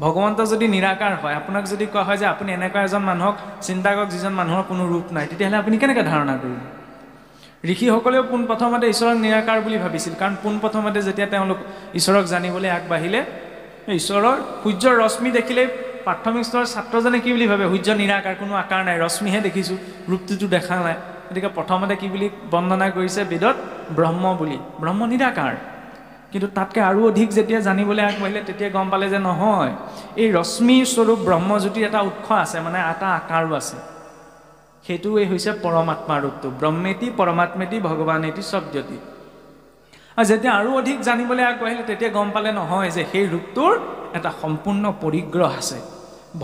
ভগৱন্ত যদি নিৰাকাৰ হয়, আপোনাক যদি কোৱা হয় যে আপুনি এনেকুৱা এজন মানুহক চিন্তা কৰক যিজন মানুহৰ কোনো ৰূপ নাই, তেতিয়াহ'লে আপুনি কেনেকৈ ধাৰণা কৰিব? ঋষিসকলেও পোনপ্ৰথমতে ঈশ্বৰক নিৰাকাৰ বুলি ভাবিছিল, কাৰণ পোনপ্ৰথমতে যেতিয়া তেওঁলোক ঈশ্বৰক জানিবলৈ আগবাঢ়িলে, ঈশ্বৰৰ সূৰ্যৰ ৰশ্মি দেখিলেই প্ৰাথমিক স্তৰৰ ছাত্ৰজনে কি বুলি ভাবে? সূৰ্য নিৰাকাৰ, কোনো আকাৰ নাই, ৰশ্মিহে দেখিছোঁ, ৰূপটোতো দেখা নাই। গতিকে প্ৰথমতে কি বুলি বৰ্ণনা কৰিছে বেদত? ব্ৰহ্ম বুলি, ব্ৰহ্ম নিৰাকাৰ। কিন্তু তাতকৈ আৰু অধিক যেতিয়া জানিবলৈ আগবাঢ়িলে তেতিয়া গম পালে যে নহয়, এই ৰশ্মিৰ স্বৰূপ ব্ৰহ্মজ্যোতিৰ এটা উৎস আছে, মানে এটা আকাৰো আছে। সেইটোৱে হৈছে পৰমাত্মাৰ ৰূপটো, ব্ৰহ্মেতি পৰমাত্মেতি ভগৱানেতি সব্যতি। আৰু যেতিয়া আৰু অধিক জানিবলৈ আগবাঢ়িলে তেতিয়া গম পালে নহয় যে সেই ৰূপটোৰ এটা সম্পূৰ্ণ পৰিগ্ৰহ আছে।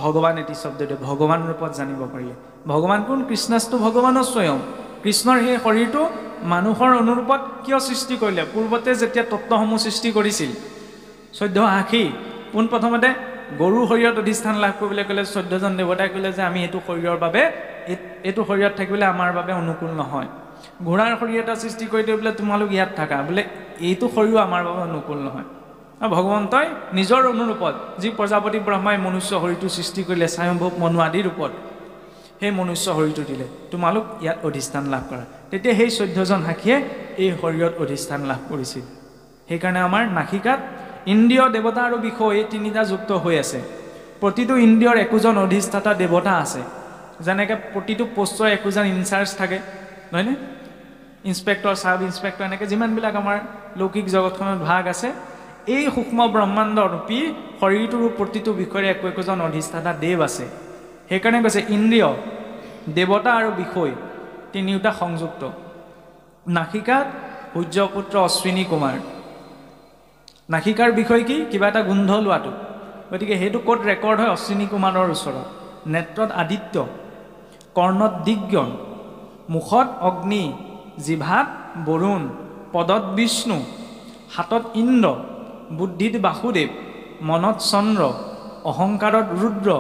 ভগৱান এটি শব্দতে ভগৱান ৰূপত জানিব পাৰি। ভগৱান কোন? কৃষ্ণস্তু ভগৱানৰ স্বয়ং। কৃষ্ণৰ সেই শৰীৰটো মানুহৰ অনুৰূপত কিয় সৃষ্টি কৰিলে? পূৰ্বতে যেতিয়া তত্ত্বসমূহ সৃষ্টি কৰিছিল 1480, পোনপ্ৰথমতে গৰুৰ শৰীৰত অধিষ্ঠান লাভ কৰিবলৈ ক'লে 14জন দেৱতাই ক'লে যে আমি এইটো শৰীৰৰ বাবে, এইটো শৰীৰত থাকিবলৈ আমাৰ বাবে অনুকূল নহয়। ঘোঁৰাৰ শৰীৰ এটা সৃষ্টি কৰি দিয়ে বোলে তোমালোক ইয়াত থাকা, বোলে এইটো শৰীৰো আমাৰ বাবে অনুকূল নহয়। আৰু ভগৱন্তই নিজৰ অনুৰূপত যি প্ৰজাপতি ব্ৰহ্মাই মনুষ্য শৰীৰটো সৃষ্টি কৰিলে স্বয়ম্ভৱ মনু আদিৰ ৰূপত, সেই মনুষ্য শৰীৰটো দিলে, তোমালোক ইয়াত অধিষ্ঠান লাভ কৰা। তেতিয়া সেই 14জন সাক্ষীয়ে এই শৰীৰত অধিষ্ঠান লাভ কৰিছিল। সেইকাৰণে আমাৰ নাসিকাত ইন্দ্ৰিয়, দেৱতা আৰু বিষয় এই তিনিটা যুক্ত হৈ আছে। প্ৰতিটো ইন্দ্ৰিয়ৰ একোজন অধিষ্ঠাতা দেৱতা আছে। যেনেকৈ প্ৰতিটো পোষ্টৰ একোজন ইনচাৰ্জ থাকে, নহয়নে? ইনস্পেক্টৰ, চাব ইনস্পেক্টৰ, এনেকৈ যিমানবিলাক আমাৰ লৌকিক জগতখনত ভাগ আছে, এই সূক্ষ্ম ব্ৰহ্মাণ্ড ৰূপী শৰীৰটোৰ প্ৰতিটো বিষয়ৰে একোজন অধিষ্ঠাতা দেৱ আছে। সেইকাৰণে কৈছে ইন্দ্ৰিয়, দেৱতা আৰু বিষয় তিনিওটা সংযুক্ত। নাসিকাত সূৰ্যপুত্ৰ অশ্বিনী কুমাৰ, নাসিকাৰ বিষয় কি? কিবা এটা গোন্ধ লোৱাটো। গতিকে সেইটো ক'ত ৰেকৰ্ড হয়? অশ্বিনী কুমাৰৰ ওচৰত। নেত্ৰত আদিত্য, কৰ্ণত দিগ্গণ, মুখত অগ্নি, জিভাত বৰুণ, পদত বিষ্ণু, হাতত ইন্দ্ৰ, বুদ্ধিত বাসুদেৱ, মনত চন্দ্ৰ, অহংকাৰত ৰুদ্ৰ,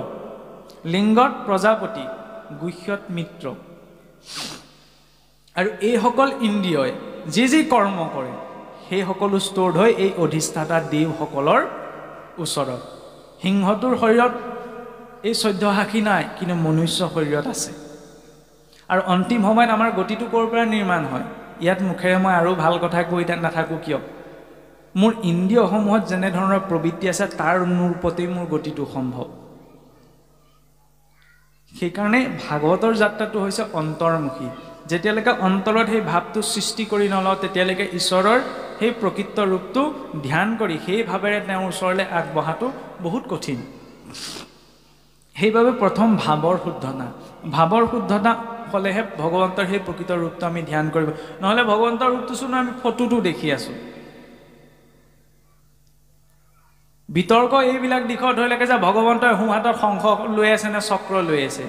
লিংগত প্ৰজাপতি, গুহ্যত মিত্ৰ। আৰু এইসকল ইন্দ্ৰিয়ই যি যি কৰ্ম কৰে সেই সকলো ষ্ট'ৰ্ড হয় এই অধিষ্ঠাতা দেৱসকলৰ ওচৰত। সিংহটোৰ শৰীৰত এই 1480 নাই, কিন্তু মনুষ্য শৰীৰত আছে। আৰু অন্তিম সময়ত আমাৰ গতিটো ক'ৰ পৰা নিৰ্মাণ হয়? ইয়াত মুখেৰে মই আৰু ভাল কথা কৈ নাথাকোঁ কিয়? মোৰ ইন্দ্ৰিয়সমূহত যেনেধৰণৰ প্ৰবৃত্তি আছে তাৰ অনুৰূপতেই মোৰ গতিটো সম্ভৱ। সেইকাৰণে ভাগৱতৰ যাত্ৰাটো হৈছে অন্তৰ্মুখী। যেতিয়ালৈকে অন্তৰত সেই ভাৱটো সৃষ্টি কৰি নলওঁ তেতিয়ালৈকে ঈশ্বৰৰ সেই প্ৰকৃত ৰূপটো ধ্যান কৰি সেই ভাৱেৰে তেওঁৰ ওচৰলৈ আগবঢ়াটো বহুত কঠিন। সেইবাবে প্ৰথম ভাৱৰ শুদ্ধতা, ভাৱৰ শুদ্ধতা হ'লেহে ভগৱন্তৰ সেই প্ৰকৃত ৰূপটো আমি ধ্যান কৰিব। নহ'লে ভগৱন্তৰ ৰূপটোচোন আমি ফটোটো দেখি আছোঁ। বিতৰ্ক এইবিলাক দিশত ধৰিলেকে যে ভগৱন্তই সোঁহাতত শংখ লৈ আছে নে চক্ৰ লৈ আছে,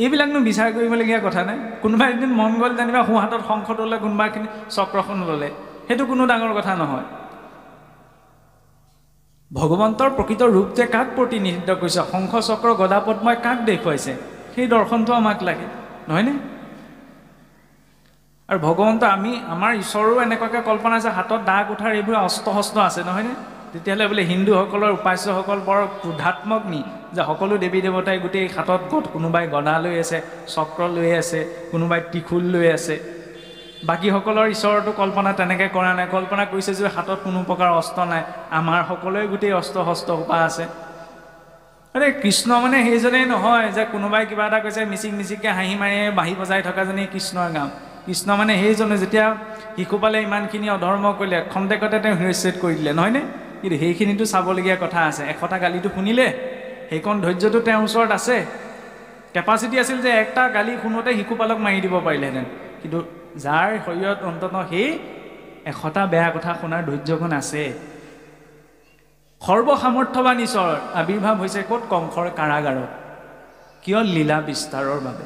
এইবিলাকনো বিচাৰ কৰিবলগীয়া কথা নাই। কোনোবা এদিন মন গ'ল যেনিবা সোঁহাতত শংখটো ল'লে, কোনোবাখিনি চক্ৰখন ল'লে, সেইটো কোনো ডাঙৰ কথা নহয়। ভগৱন্তৰ প্ৰকৃত ৰূপটোৱে কাক প্ৰতিনিধিত্ব কৰিছে? শংখ চক্ৰ গদা পদ্মই কাক দেখুৱাইছে? সেই দৰ্শনটো আমাক লাগে, নহয়নে? আৰু ভগৱন্ত আমাৰ ঈশ্বৰৰো এনেকুৱাকৈ কল্পনা আছে, হাতত দা কুঠাৰ এইবোৰ অস্ত্ৰ আছে, নহয়নে? তেতিয়াহ'লে বোলে হিন্দুসকলৰ উপাস্যসকল বৰ ক্ৰোধাত্মক নি যে সকলো দেৱী দেৱতাই গোটেই হাতত কোনোবাই গদা লৈ আছে, চক্ৰ লৈ আছে, কোনোবাই ত্ৰিশূল লৈ আছে। বাকীসকলৰ ঈশ্বৰটো কল্পনা তেনেকৈ কৰা নাই, কল্পনা কৰিছে যে হাতত কোনো প্ৰকাৰ অস্ত্ৰ নাই। আমাৰ সকলোৱে গোটেই অস্ত্ৰ শস্ত্ৰ সোপা আছে। আৰে কৃষ্ণ মানে সেইজনেই নহয় যে কোনোবাই কিবা এটা কৈছে মিচিক মিচিককৈ হাঁহি মাৰি বাঁহী বজাই থকাজনেই কৃষ্ণৰ গাম। কৃষ্ণ মানে সেইজনে যেতিয়া শিশুপালে ইমানখিনি অধৰ্ম কৰিলে খন্তেকতে তেওঁ হিৰস্যেদ কৰি দিলে, নহয়নে? কিন্তু সেইখিনিতো চাবলগীয়া কথা আছে। 100টা গালিটো শুনিলে, সেইকণ ধৈৰ্যটো তেওঁৰ ওচৰত আছে, কেপাচিটি আছিল যে একটা গালি শুনোতে শিশুপালক মাৰি দিব পাৰিলেহেঁতেন। কিন্তু যাৰ শৰীৰত অন্ততঃ সেই 100টা বেয়া কথা শুনাৰ ধৈৰ্যখন আছে। সৰ্বসামৰ্থ্যৱান ঈশ্বৰ আবিৰ্ভাৱ হৈছে ক'ত? কংসৰ কাৰাগাৰত। কিয়? লীলা বিস্তাৰৰ বাবে।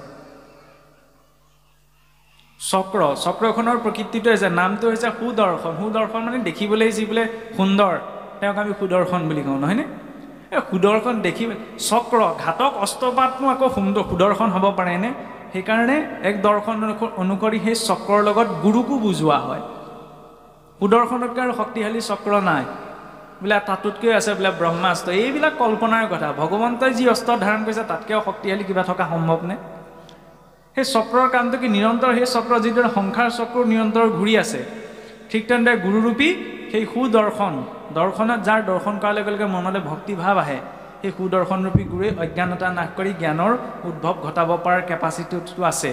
চক্ৰখনৰ প্ৰকৃতিটো হৈছে, নামটো হৈছে সুদৰ্শন। সুদৰ্শন মানে দেখিবলৈ যি বোলে সুন্দৰ, তেওঁক আমি সুদৰ্শন বুলি কওঁ, নহয়নে? এই সুদৰ্শন দেখি চক্ৰ ঘাতক অস্ত্ৰপাতনো আকৌ সুদৰ্শন হ'ব পাৰেনে? সেইকাৰণে এক দৰ্শন অনুসৰি সেই চক্ৰৰ লগত গুৰুকো বুজোৱা হয়। সুদৰ্শনতকৈ আৰু শক্তিশালী চক্ৰ নাই। বোলে তাতোতকৈ আছে বোলে ব্ৰহ্মাস্ত্ৰ, এইবিলাক কল্পনাৰ কথা। ভগৱন্তই যি অস্ত্ৰ ধাৰণ কৰিছে তাতকৈও শক্তিশালী কিবা থকা সম্ভৱনে? সেই চক্ৰৰ কামটো কি নিৰন্তৰ, সেই চক্ৰ যিদৰে সংসাৰ চক্ৰ নিৰন্তৰ ঘূৰি আছে, ঠিক তেনেদৰে গুৰুৰূপী সেই দৰ্শনত যাৰ দৰ্শন কৰাৰ লগে লগে মনলৈ ভক্তিভাৱ আহে, সেই সুদৰ্শনৰূপী গুৰুৱে অজ্ঞানতা নাশ কৰি জ্ঞানৰ উদ্ভৱ ঘটাব পৰাৰ কেপাচিটিটো আছে।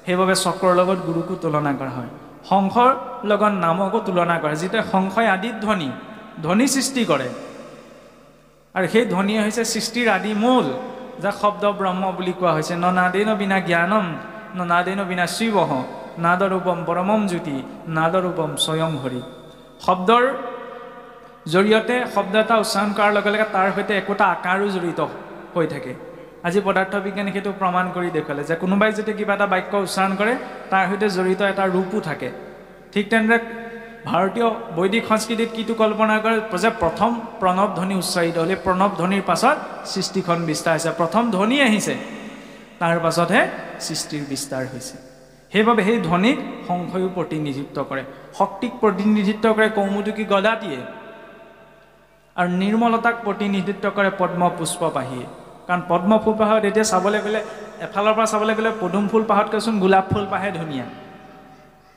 সেইবাবে চক্ৰৰ লগত গুৰুকো তুলনা কৰা হয়, শংখৰ লগত নামকো তুলনা কৰে। যিটোৱে শংখই আদিত ধ্বনি সৃষ্টি কৰে, আৰু সেই ধ্বনিয়ে হৈছে সৃষ্টিৰ আদি মূল, যাক শব্দ ব্ৰহ্ম বুলি কোৱা হৈছে। ন নাদেন বিনা জ্ঞানম, ন নাদেন বিনা শিৱঃ, নাদৰূপম পৰমম জ্যোতি, নাদৰূপম স্বয়ং হৰি। শব্দৰ জৰিয়তে শব্দ এটা উচ্চাৰণ কৰাৰ লগে লগে তাৰ সৈতে একোটা আকাৰো জড়িত হৈ থাকে। আজি পদাৰ্থ বিজ্ঞানী সেইটো প্ৰমাণ কৰি দেখুৱালে যে কোনোবাই যেতিয়া কিবা এটা বাক্য উচ্চাৰণ কৰে তাৰ সৈতে জড়িত এটা ৰূপো থাকে। ঠিক তেনেদৰে ভাৰতীয় বৈদিক সংস্কৃতিত কিটো কল্পনা কৰে যে প্ৰথম প্ৰণৱ ধ্বনি উচ্চাৰিত হ'লে প্ৰণৱ ধ্বনিৰ পাছত সৃষ্টিখন বিস্তাৰ হৈছে, প্ৰথম ধ্বনি আহিছে তাৰ পাছতহে সৃষ্টিৰ বিস্তাৰ হৈছে। সেইবাবে সেই ধ্বনিক শংখয়ো প্ৰতিনিধিত্ব কৰে, শক্তিক প্ৰতিনিধিত্ব কৰে কৌমুদকী গদাটিয়ে, আৰু নিৰ্মলতাক প্ৰতিনিধিত্ব কৰে পদ্ম পুষ্পপাহীয়ে। কাৰণ পদ্ম ফুলপাহত এতিয়া চাবলৈ গ'লে, এফালৰ পৰা চাবলৈ গ'লে পদুম ফুল পাহতকৈচোন গোলাপ ফুল পাহে ধুনীয়া।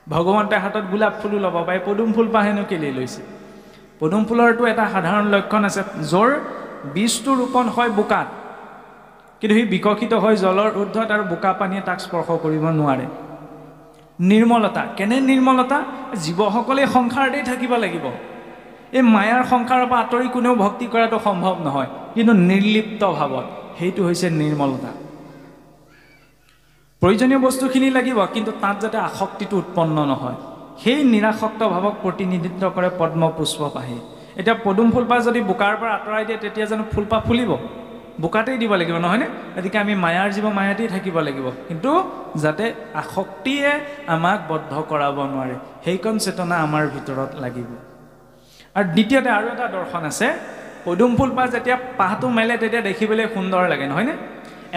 ভগৱন্তে হাতত গোলাপ ফুলো ল'ব পাৰে, পদুম ফুল পাহেনো কেলেই লৈছে? পদুম ফুলৰটো এটা সাধাৰণ লক্ষণ আছে, য'ৰ বীজটো ৰোপণ হয় বোকাত, কিন্তু সি বিকশিত হয় জলৰ ঊৰ্ধ্বত, আৰু বোকা পানীয়ে তাক স্পৰ্শ কৰিব নোৱাৰে। নিৰ্মলতা, কেনে নিৰ্মলতা? জীৱসকলে সংসাৰতেই থাকিব লাগিব, এই মায়াৰ সংসাৰৰ পৰা আঁতৰি কোনেও ভক্তি কৰাটো সম্ভৱ নহয়, কিন্তু নিৰ্লিপ্ত ভাৱত, সেইটো হৈছে নিৰ্মলতা। প্ৰয়োজনীয় বস্তুখিনি লাগিব, কিন্তু তাত যাতে আসক্তিটো উৎপন্ন নহয়, সেই নিৰাসক্ত ভাৱক প্ৰতিনিধিত্ব কৰে পদ্ম পুষ্পপাহী। এতিয়া পদুম ফুলপাহ যদি বোকাৰ পৰা আঁতৰাই দিয়ে তেতিয়া জানো ফুলপাহ ফুলিব? বোকাতেই দিব লাগিব, নহয়নে? গতিকে আমি মায়াৰ জীৱ মায়াতেই থাকিব লাগিব, কিন্তু যাতে আসক্তিয়ে আমাক বদ্ধ কৰাব নোৱাৰে, সেইকণ চেতনা আমাৰ ভিতৰত লাগিব। আৰু দ্বিতীয়তে আৰু এটা দৰ্শন আছে, পদুম ফুলপাহ যেতিয়া পাহটো মেলে তেতিয়া দেখিবলৈ সুন্দৰ লাগে, নহয়নে?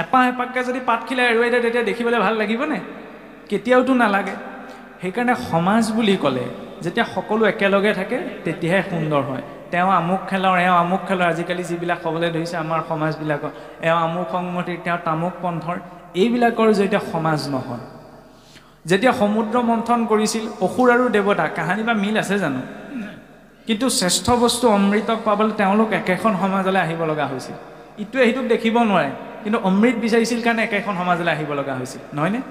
এপাহ এপাহকৈ যদি পাতখিলা এৰুৱাই দিয়ে তেতিয়া দেখিবলৈ ভাল লাগিবনে? কেতিয়াওতো নালাগে। সেইকাৰণে সমাজ বুলি ক'লে যেতিয়া সকলো একেলগে থাকে তেতিয়াহে সুন্দৰ হয়। তেওঁ আমুক খেলৰ, এওঁ আমুক খেলৰ, আজিকালি যিবিলাক হ'বলৈ ধৰিছে আমাৰ সমাজবিলাকৰ, এওঁ আমুক সংগতিৰ, তেওঁ তামুক পন্থৰ, এইবিলাকৰ যেতিয়া সমাজ নহয়। যেতিয়া সমুদ্ৰ মন্থন কৰিছিল অসুৰ আৰু দেৱতা, কাহানী বা মিল আছে জানো? কিন্তু শ্ৰেষ্ঠ বস্তু অমৃতক পাবলৈ তেওঁলোক একেখন সমাজলৈ আহিব লগা হৈছিল। ইটোৱে সিটোক দেখিব নোৱাৰে, কিন্তু অমৃত বিচাৰিছিল কাৰণে একেখন সমাজলৈ আহিব লগা হৈছিল, নহয়নে?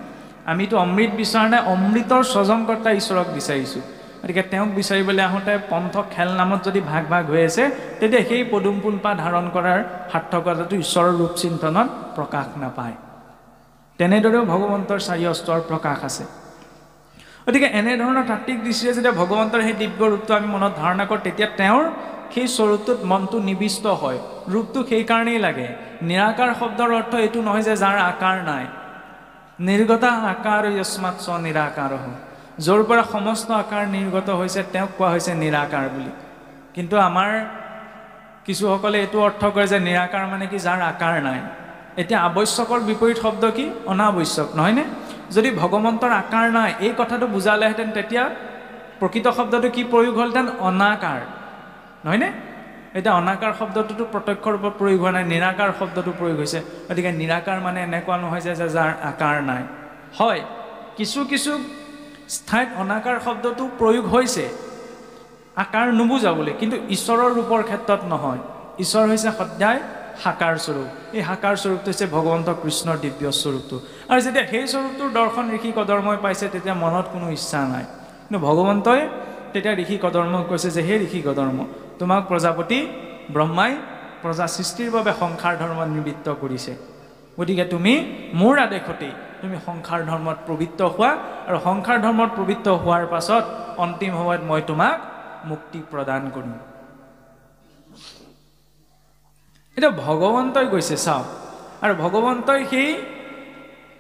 আমিতো অমৃত বিচৰা নাই, অমৃতৰ স্বজনকৰ্তা ঈশ্বৰক বিচাৰিছোঁ। গতিকে তেওঁক বিচাৰিবলৈ আহোঁতে পন্থ খেল নামত যদি ভাগ ভাগ হৈ আছে, তেতিয়া সেই পদুম ফুলপাহ ধাৰণ কৰাৰ সাৰ্থকতাটো ঈশ্বৰৰ ৰূপ চিন্তনত প্ৰকাশ নাপায়। তেনেদৰেও ভগৱন্তৰ চাৰি অস্ত্ৰৰ প্ৰকাশ আছে। গতিকে এনেধৰণৰ তাত্ত্বিক দৃষ্টিৰে যেতিয়া ভগৱন্তৰ সেই দিব্য ৰূপটো আমি মনত ধাৰণা কৰোঁ, তেতিয়া তেওঁৰ সেই স্বৰূপটোত মনটো নিবিষ্ট হয়। ৰূপটো সেইকাৰণেই লাগে। নিৰাকাৰ শব্দৰ অৰ্থ এইটো নহয় যে যাৰ আকাৰ নাই। নিৰ্গতা আকাৰ যস্মাৎ চ নিৰাকাৰ, য'ৰ পৰা সমস্ত আকাৰ নিৰ্গত হৈছে তেওঁক কোৱা হৈছে নিৰাকাৰ বুলি। কিন্তু আমাৰ কিছুসকলে এইটো অৰ্থ কৰে যে নিৰাকাৰ মানে কি যাৰ আকাৰ নাই। এতিয়া আৱশ্যকৰ বিপৰীত শব্দ কি? অনাৱশ্যক, নহয়নে? যদি ভগৱন্তৰ আকাৰ নাই এই কথাটো বুজালেহেঁতেন তেতিয়া প্ৰকৃত শব্দটো কি প্ৰয়োগ হ'লহেঁতেন? অনাকাৰ, নহয়নে? এতিয়া অনাকাৰ শব্দটোতো প্ৰত্যক্ষ ৰূপত প্ৰয়োগ হোৱা নাই, নিৰাকাৰ শব্দটো প্ৰয়োগ হৈছে। গতিকে নিৰাকাৰ মানে এনেকুৱা নহয় যে যাৰ আকাৰ নাই। হয়, কিছু কিছু ঠাইত অনাকাৰ শব্দটো প্ৰয়োগ হৈছে আকাৰ নুবুজাবলৈ, কিন্তু ঈশ্বৰৰ ৰূপৰ ক্ষেত্ৰত নহয়। ঈশ্বৰ হৈছে সদায় সাকাৰ স্বৰূপ। এই সাকাৰ স্বৰূপটো হৈছে ভগৱন্ত কৃষ্ণৰ দিব্য স্বৰূপটো। আৰু যেতিয়া সেই স্বৰূপটোৰ দৰ্শন ঋষি কদৰ্মই পাইছে তেতিয়া মনত কোনো ইচ্ছা নাই, কিন্তু ভগৱন্তই তেতিয়া ঋষি কদৰ্মক কৈছে যে হে ঋষি কদৰ্ম, তোমাক প্ৰজাপতি ব্ৰহ্মাই প্ৰজা সৃষ্টিৰ বাবে সংসাৰ ধৰ্ম নিবৃত্ত কৰিছে। গতিকে তুমি মোৰ আদেশতেই তুমি সংসাৰ ধৰ্মত প্ৰবৃত্ত হোৱা, আৰু সংসাৰ ধৰ্মত প্ৰবৃত্ত হোৱাৰ পাছত অন্তিম সময়ত মই তোমাক মুক্তি প্ৰদান কৰিম। এতিয়া ভগৱন্তই কৈছে, চাওক, আৰু ভগৱন্তই সেই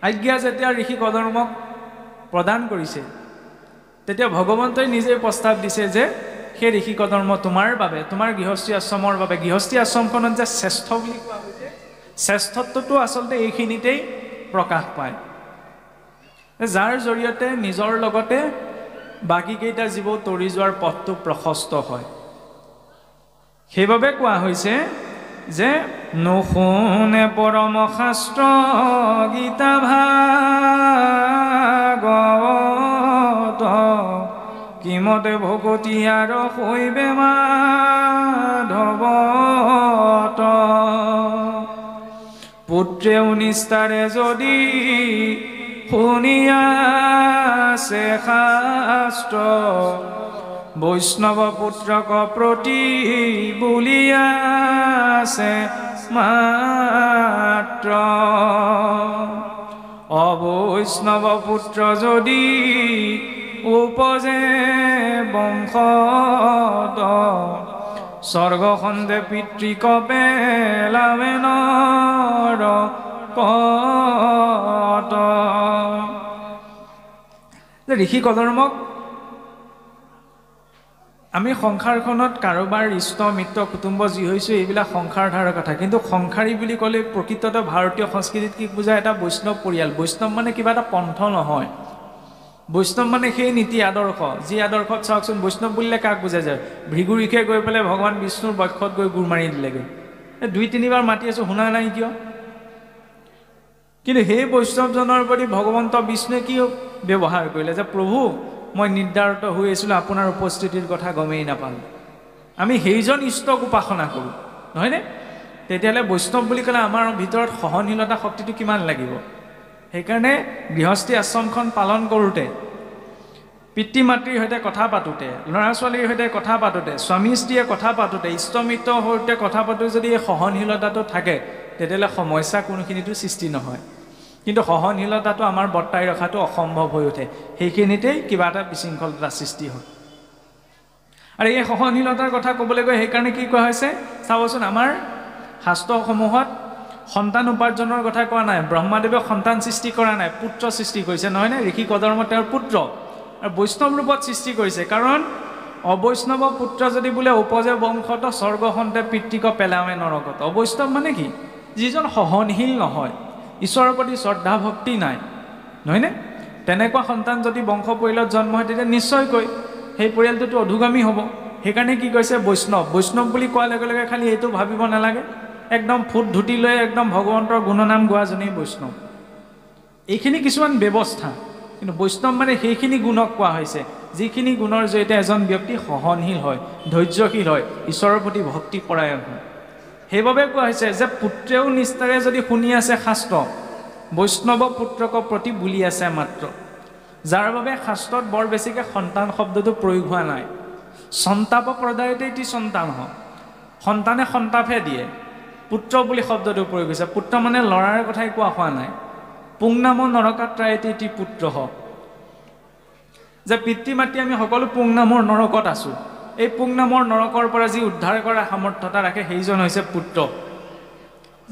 আজ্ঞা যেতিয়া ঋষি কদৰ্মক প্ৰদান কৰিছে তেতিয়া ভগৱন্তই নিজে প্ৰস্তাৱ দিছে যে সেই ঋষি কদৰ্ম তোমাৰ বাবে, তোমাৰ গৃহস্থী আশ্ৰমৰ বাবে। গৃহস্থী আশ্ৰমখনত যে শ্ৰেষ্ঠ বুলি কোৱা হৈছে, শ্ৰেষ্ঠত্বটো আচলতে এইখিনিতেই প্ৰকাশ পায়, যাৰ জৰিয়তে নিজৰ লগতে বাকীকেইটা জীৱ তৰি যোৱাৰ পথটো প্ৰশস্ত হয়। সেইবাবে কোৱা হৈছে যে নুশুনে পৰম শাস্ত্ৰ গীতা ভাগৱত কিমতে ভকতি আৰু শৈবে মাধৱত পুত্ৰেও নিষ্ঠাৰে যদি শুনি আছে শাস্ত্ৰ বৈষ্ণৱ পুত্ৰক প্ৰতি বুলি আছে মাত্ৰ অবৈষ্ণৱ পুত্ৰ যদি উপজে বংশত স্বৰ্গখণ্ডে পিতৃক পেলাৱে নৰকত। ঋষি কদৰ্মক আমি সংসাৰখনত কাৰোবাৰ ইষ্ট মিত্ৰ কুটুম্ব যি হৈছোঁ এইবিলাক সংসাৰধাৰৰ কথা, কিন্তু সংসাৰী বুলি ক'লে প্ৰকৃততে ভাৰতীয় সংস্কৃতিত কি বুজায়? এটা বৈষ্ণৱ পৰিয়াল। বৈষ্ণৱ মানে কিবা এটা পন্থ নহয়, বৈষ্ণৱ মানে সেই নীতি আদৰ্শ যি আদৰ্শত চাওকচোন বৈষ্ণৱ বুলিলে কাক বুজা যায়? ভৃগুৰীষে গৈ পেলাই ভগৱান বিষ্ণুৰ বক্ষত গৈ গুৰ মাৰি দিলেগৈ। দুই তিনিবাৰ মাতি আছোঁ, শুনা নাই কিয়? কিন্তু সেই বৈষ্ণৱজনৰ প্ৰতি ভগৱন্ত বিষ্ণুৱে কি ব্যৱহাৰ কৰিলে যে প্ৰভু মই নিৰ্ধাৰিত হৈ আছিলোঁ, আপোনাৰ উপস্থিতিৰ কথা গমেই নাপালোঁ। আমি সেইজন ইষ্টক উপাসনা কৰোঁ, নহয়নে? তেতিয়াহ'লে বৈষ্ণৱ বুলি ক'লে আমাৰ ভিতৰত সহনশীলতা শক্তিটো কিমান লাগিব? সেইকাৰণে গৃহস্থী আশ্ৰমখন পালন কৰোঁতে, পিতৃ মাতৃৰ সৈতে কথা পাতোঁতে, ল'ৰা ছোৱালীৰ সৈতে কথা পাতোঁতে, স্বামী স্ত্ৰীয়ে কথা পাতোঁতে, ইষ্টমিত্ৰৰ সৈতে কথা পাতোঁতে যদি এই সহনশীলতাটো থাকে তেতিয়াহ'লে সমস্যা কোনোখিনিতো সৃষ্টি নহয়। কিন্তু সহনশীলতাটো আমাৰ বৰ্তাই ৰখাটো অসম্ভৱ হৈ উঠে, সেইখিনিতেই কিবা এটা বিশৃংখলতা সৃষ্টি হয়। আৰু এই সহনশীলতাৰ কথা ক'বলৈ গৈ সেইকাৰণে কি কোৱা হৈছে চাবচোন, আমাৰ শাস্ত্ৰসমূহত সন্তান উপাৰ্জনৰ কথা কোৱা নাই। ব্ৰহ্মাদেৱে সন্তান সৃষ্টি কৰা নাই, পুত্ৰ সৃষ্টি কৰিছে, নহয়নে? ঋষি কদৰ্ম তেওঁৰ পুত্ৰ আৰু বৈষ্ণৱ ৰূপত সৃষ্টি কৰিছে। কাৰণ অবৈষ্ণৱ পুত্ৰ যদি বোলে উপজে বংশত স্বৰ্গখণ্ডে পিতৃক পেলাৱে নৰকত। অবৈষ্ণৱ মানে কি? যিজন সহনশীল নহয়, ঈশ্বৰৰ প্ৰতি শ্ৰদ্ধা ভক্তি নাই, নহয়নে? তেনেকুৱা সন্তান যদি বংশ পৰিয়ালত জন্ম হয় তেতিয়া নিশ্চয়কৈ সেই পৰিয়ালটোতো অধোগামী হ'ব। সেইকাৰণে কি কৈছে বৈষ্ণৱ। বৈষ্ণৱ বুলি কোৱাৰ লগে লগে খালি এইটো ভাবিব নালাগে একদম ফুট ধুতি লৈ একদম ভগৱন্তৰ গুণনাম গোৱাজনেই বৈষ্ণৱ। এইখিনি কিছুমান ব্যৱস্থা, কিন্তু বৈষ্ণৱ মানে সেইখিনি গুণক কোৱা হৈছে যিখিনি গুণৰ জৰিয়তে এজন ব্যক্তি সহনশীল হয়, ধৈৰ্যশীল হয়, ঈশ্বৰৰ প্ৰতি ভক্তি পৰায়ণ হয়। সেইবাবে কোৱা হৈছে যে পুত্ৰেও নিষ্ঠাৰে যদি শুনি আছে শাস্ত্ৰ বৈষ্ণৱ পুত্ৰক প্ৰতি বুলি আছে মাত্ৰ, যাৰ বাবে শাস্ত্ৰত বৰ বেছিকৈ সন্তান শব্দটো প্ৰয়োগ হোৱা নাই। সন্তাপ প্ৰদায়তে ইতি সন্তান হয়, সন্তানে সন্তাপহে দিয়ে, পুত্ৰ বুলি শব্দটো প্ৰয়োগ হৈছে। পুত্ৰ মানে ল'ৰাৰ কথাই কোৱা হোৱা নাই। পুংনাম নৰকাত্ৰায়তে ইতি পুত্ৰ হ, যে পিতৃ মাতৃ আমি সকলো পুংনামৰ নৰকত আছোঁ। এই পুংনামৰ নৰকৰ পৰা যি উদ্ধাৰ কৰাৰ সামৰ্থ্যতা ৰাখে সেইজন হৈছে পুত্ৰ।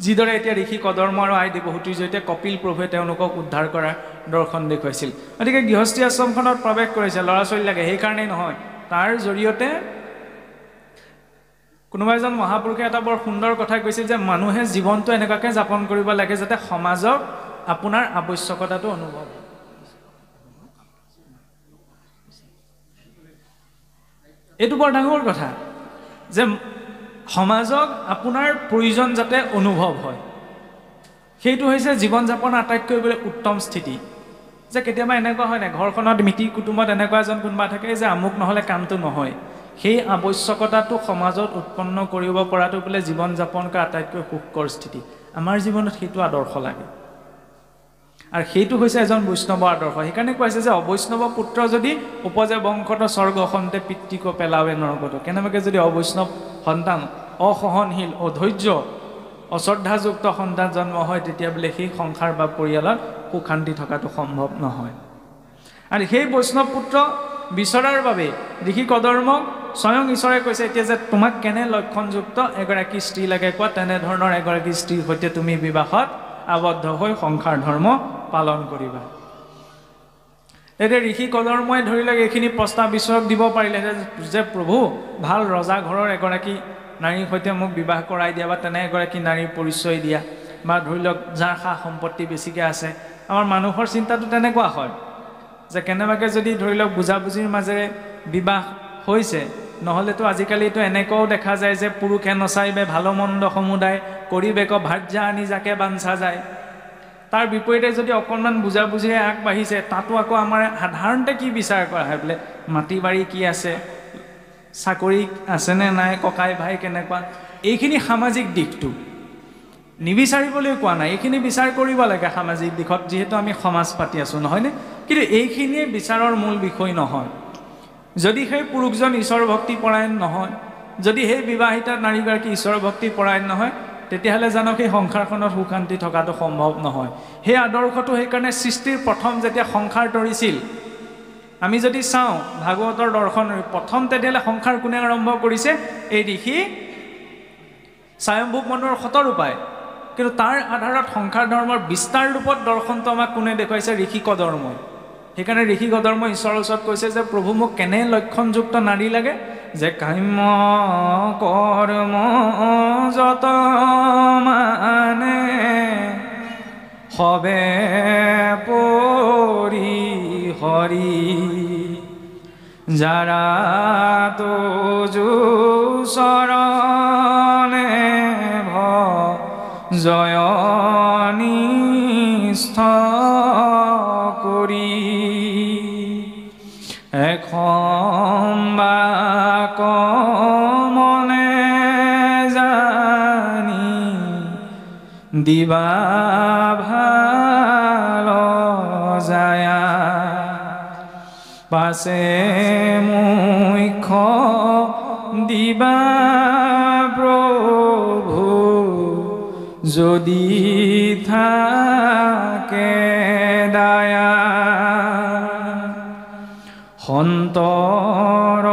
যিদৰে এতিয়া ঋষি কদৰ্ম আৰু আই দেৱহূতিৰ জৰিয়তে কপিল প্ৰভুৱে তেওঁলোকক উদ্ধাৰ কৰাৰ দৰ্শন দেখুৱাইছিল। গতিকে গৃহস্থী আশ্ৰমখনত প্ৰৱেশ কৰিছে ল'ৰা ছোৱালী লাগে, সেইকাৰণেই নহয়, তাৰ জৰিয়তে কোনোবা এজন মহাপুৰুষে এটা বৰ সুন্দৰ কথা কৈছিল যে মানুহে জীৱনটো এনেকুৱাকৈ যাপন কৰিব লাগে যাতে সমাজক আপোনাৰ আৱশ্যকতাটো অনুভৱ হয়। এইটো বৰ ডাঙৰ কথা যে সমাজক আপোনাৰ প্ৰয়োজন যাতে অনুভৱ হয়, সেইটো হৈছে জীৱন যাপন আটাইতকৈ বোলে উত্তম স্থিতি। যে কেতিয়াবা এনেকুৱা হয় নাই, ঘৰখনত মিতিৰ কুটুম্বত এনেকুৱা এজন কোনোবা থাকে যে আমুক নহ'লে কামটো নহয়, সেই আৱশ্যকতাটো সমাজত উৎপন্ন কৰিব পৰাটো বোলে জীৱন যাপন কৰা আটাইতকৈ সুখকৰ স্থিতি। আমাৰ জীৱনত সেইটো আদৰ্শ লাগে আৰু সেইটো হৈছে এজন বৈষ্ণৱ আদৰ্শ। সেইকাৰণে কৈছে যে অবৈষ্ণৱ পুত্ৰ যদি উপজে বংশত স্বৰ্গখণ্ডে পিতৃক পেলাৱে নৰকত। কেনেবাকৈ যদি অবৈষ্ণৱ সন্তান, অসহনশীল, অধৈৰ্য, অশ্ৰদ্ধাযুক্ত সন্তান জন্ম হয় তেতিয়া বোলে সেই সংসাৰ বা পৰিয়ালত সুখ শান্তি থকাটো সম্ভৱ নহয়। আৰু সেই বৈষ্ণৱ পুত্ৰ বিচৰাৰ বাবে ঋষি কদৰ্মক স্বয়ং ঈশ্বৰে কৈছে এতিয়া যে তোমাক কেনে লক্ষণযুক্ত এগৰাকী স্ত্ৰী লাগে কোৱা, তেনেধৰণৰ এগৰাকী স্ত্ৰীৰ সৈতে তুমি বিবাহত আবদ্ধ হৈ সংসাৰ ধৰ্ম পালন কৰিবা। এতিয়া ঋষি কদৰ্মই ধৰি লওক এইখিনি প্ৰস্তাৱ ঈশ্বৰক দিব পাৰিলে যে প্ৰভু ভাল ৰজা ঘৰৰ এগৰাকী নাৰীৰ সৈতে মোক বিবাহ কৰাই দিয়া বা তেনে এগৰাকী নাৰীৰ পৰিচয় দিয়া, বা ধৰি লওক যাৰ সা সম্পত্তি বেছিকৈ আছে। আমাৰ মানুহৰ চিন্তাটো তেনেকুৱা হয় যে কেনেবাকৈ যদি ধৰি লওক বুজাবুজিৰ মাজেৰে বিবাহ হৈছে নহ'লেতো আজিকালিতো এনেকুৱাও দেখা যায় যে পুৰুষে নচাইবে ভালো মন্দ সমুদায় কৰিবেক ভাৰ্যা আনি যাকে বাঞ্ছা যায়। তাৰ বিপৰীতে যদি অকণমান বুজাবুজিৰে আগবাঢ়িছে তাতো আকৌ আমাৰ সাধাৰণতে কি বিচাৰ কৰা হয় বোলে মাটি বাৰী কি আছে, চাকৰি আছেনে নাই, ককাই ভাই কেনেকুৱা, এইখিনি সামাজিক দিশটো নিবিচাৰিবলৈ কোৱা নাই, এইখিনি বিচাৰ কৰিব লাগে সামাজিক দিশত, যিহেতু আমি সমাজ পাতি আছোঁ নহয়নে? কিন্তু এইখিনিয়ে বিচাৰৰ মূল বিষয় নহয়। যদি সেই পুৰুষজন ঈশ্বৰ ভক্তি পৰায়ণ নহয়, যদি সেই বিবাহিতা নাৰীগৰাকী ঈশ্বৰ ভক্তি পৰায়ণ নহয়, তেতিয়াহ'লে জানক সেই সংসাৰখনত সুখ শান্তি থকাটো সম্ভৱ নহয়। সেই আদৰ্শটো সেইকাৰণে সৃষ্টিৰ প্ৰথম যেতিয়া সংসাৰ তৰিছিল, আমি যদি চাওঁ ভাগৱতৰ দৰ্শন প্ৰথম তেতিয়াহ'লে সংসাৰ কোনে আৰম্ভ কৰিছে? এই ঋষি স্বয়ম্ভূ মনুৰ শতৰূপায়। কিন্তু তাৰ আধাৰত সংসাৰ ধৰ্মৰ বিস্তাৰ ৰূপত দৰ্শনটো আমাক কোনে দেখুৱাইছে? ঋষি কদৰ্মই। সেইকাৰণে ঋষি কদৰ্মই ঈশ্বৰৰ ওচৰত কৈছে যে প্ৰভু মোক কেনে লক্ষণযুক্ত নাৰী লাগে যে কাম্য কৰ্ম যত মানে হবে পৰি হৰি যারা তোজু চরণে জয় নিষ্ঠ করি এখন বাক মনে জানি দিবা ভালো যায়া পাছে মুখ্য দিবা প্রভু যদি থাকে দায়া সন্তৰ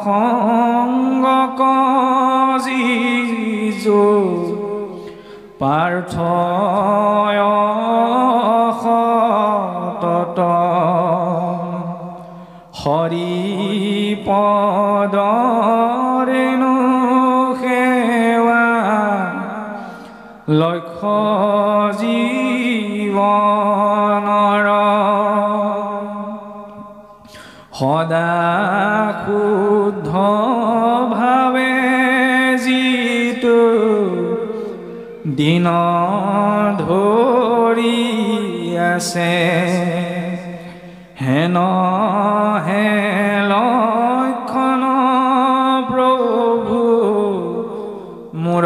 সংগ কজিজো পাৰ্থয় সতত হৰি পদৰেণু সেৱা লক্ষ্য জীৱনৰ সদা শুদ্ধ ভাৱে যিটো দিন ধৰি আছে হেন হে লক্ষণ প্ৰভু মোৰ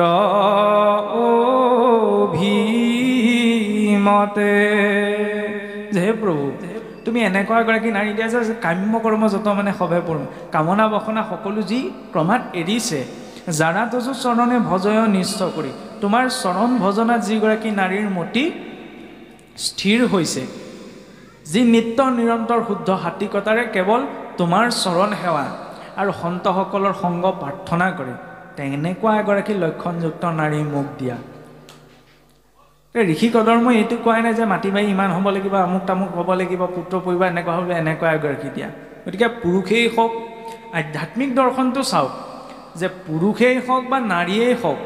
অভিমতে। যে হে প্ৰভু তুমি এনেকুৱা এগৰাকী নাৰী দিয়া যে কাম্য কৰ্ম যত মানে সবে পৰম কামনা বাসনা সকলো যি ক্ৰমাৎ এৰিছে যাৰা তজু চৰণে ভজয় নিশ্চয় কৰি তোমাৰ চৰণ ভজনাত যিগৰাকী নাৰীৰ মতি স্থিৰ হৈছে, যি নিত্য নিৰন্তৰ শুদ্ধ সাত্বিকতাৰে কেৱল তোমাৰ চৰণ সেৱা আৰু সন্তসকলৰ সংগ প্ৰাৰ্থনা কৰে, তেনেকুৱা এগৰাকী লক্ষণযুক্ত নাৰী মোক দিয়া। ঋষি কদৰ্মই এইটো কোৱাই নাই যে মাটি বাৰী ইমান হ'ব লাগিব, আমুক তামুক হ'ব লাগিব, পুত্ৰ পৰিবাৰ এনেকুৱা হ'ব, এনেকুৱা এগৰাকী দিয়া। গতিকে পুৰুষেই হওক, আধ্যাত্মিক দৰ্শনটো চাওক যে পুৰুষেই হওক বা নাৰীয়েই হওক,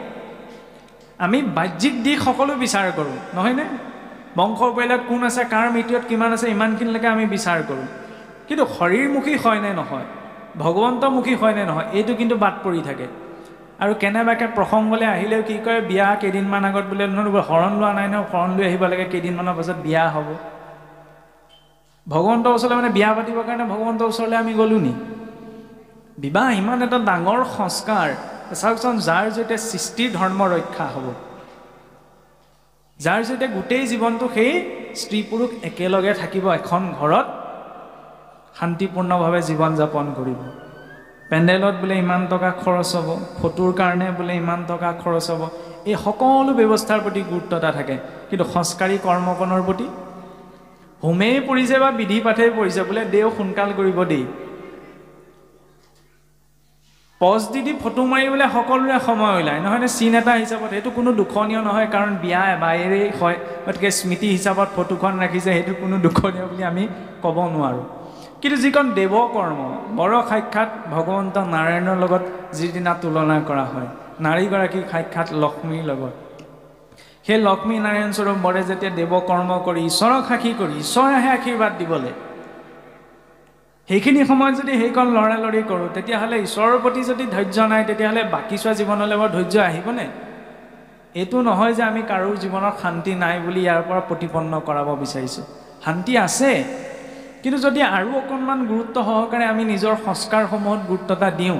আমি বাহ্যিক দিশ সকলো বিচাৰ কৰোঁ নহয়নে? বংশ পৰিয়ালত কোন আছে, কাৰ মৃত্যুত কিমান আছে, ইমানখিনিলৈকে আমি বিচাৰ কৰোঁ। কিন্তু শৰীৰমুখী হয়নে নহয়, ভগৱন্তমুখী হয়নে নহয়, এইটো কিন্তু বাদ পৰি থাকে। আৰু কেনেবাকৈ প্ৰসংগলৈ আহিলেও কি কৰে, বিয়া কেইদিনমান আগত বোলে শৰণ লোৱা নাই নহয়, শৰণ লৈ আহিব লাগে, কেইদিনমানৰ পাছত বিয়া হ'ব। ভগৱন্তৰ ওচৰলৈ মানে বিয়া পাতিবৰ কাৰণে ভগৱন্তৰ ওচৰলৈ আমি গ'লোঁ নি? বিবাহ ইমান এটা ডাঙৰ সংস্কাৰ, চাওকচোন, যাৰ জৰিয়তে সৃষ্টিৰ ধৰ্ম ৰক্ষা হ'ব, যাৰ জৰিয়তে গোটেই জীৱনটো সেই স্ত্ৰী পুৰুষ একেলগে থাকিব, এখন ঘৰত শান্তিপূৰ্ণভাৱে জীৱন যাপন কৰিব। পেণ্ডেলত বোলে ইমান টকা খৰচ হ'ব, ফটোৰ কাৰণে বোলে ইমান টকা খৰচ হ'ব, এই সকলো ব্যৱস্থাৰ প্ৰতি গুৰুত্ব এটা থাকে। কিন্তু সংস্কাৰী কৰ্মকণৰ প্ৰতি হোমেই পৰিছে বা বিধি পাঠেই পৰিছে, বোলে দেও সোনকাল কৰিব দেই, পজ দি ফটো মাৰিবলৈ সকলোৰে সময় ওলায় নহয়নে? চিন এটা হিচাপত সেইটো কোনো দুখনীয় নহয়, কাৰণ বিয়া এবাৰেই হয়, গতিকে স্মৃতি হিচাপত ফটোখন ৰাখিছে, সেইটো কোনো দুখনীয় বুলি আমি ক'ব নোৱাৰোঁ। কিন্তু যিখন দেৱকৰ্ম, বৰ সাক্ষাৎ ভগৱন্ত নাৰায়ণৰ লগত যিদিনা তুলনা কৰা হয়, নাৰীগৰাকী সাক্ষাৎ লক্ষ্মীৰ লগত, সেই লক্ষ্মী নাৰায়ণ স্বৰূপ বৰে যেতিয়া দেৱকৰ্ম কৰি ঈশ্বৰক সাক্ষী কৰি ঈশ্বৰ আহে আশীৰ্বাদ দিবলৈ, সেইখিনি সময়ত যদি সেইকণ লৰালৰি কৰোঁ তেতিয়াহ'লে ঈশ্বৰৰ প্ৰতি যদি ধৈৰ্য নাই তেতিয়াহ'লে বাকী চোৱা জীৱনলৈ বৰ ধৈৰ্য আহিবনে? এইটো নহয় যে আমি কাৰো জীৱনত শান্তি নাই বুলি ইয়াৰ পৰা প্ৰতিপন্ন কৰাব বিচাৰিছোঁ। শান্তি আছে, কিন্তু যদি আৰু অকণমান গুৰুত্ব সহকাৰে আমি নিজৰ সংস্কাৰসমূহত গুৰুত্বতা দিওঁ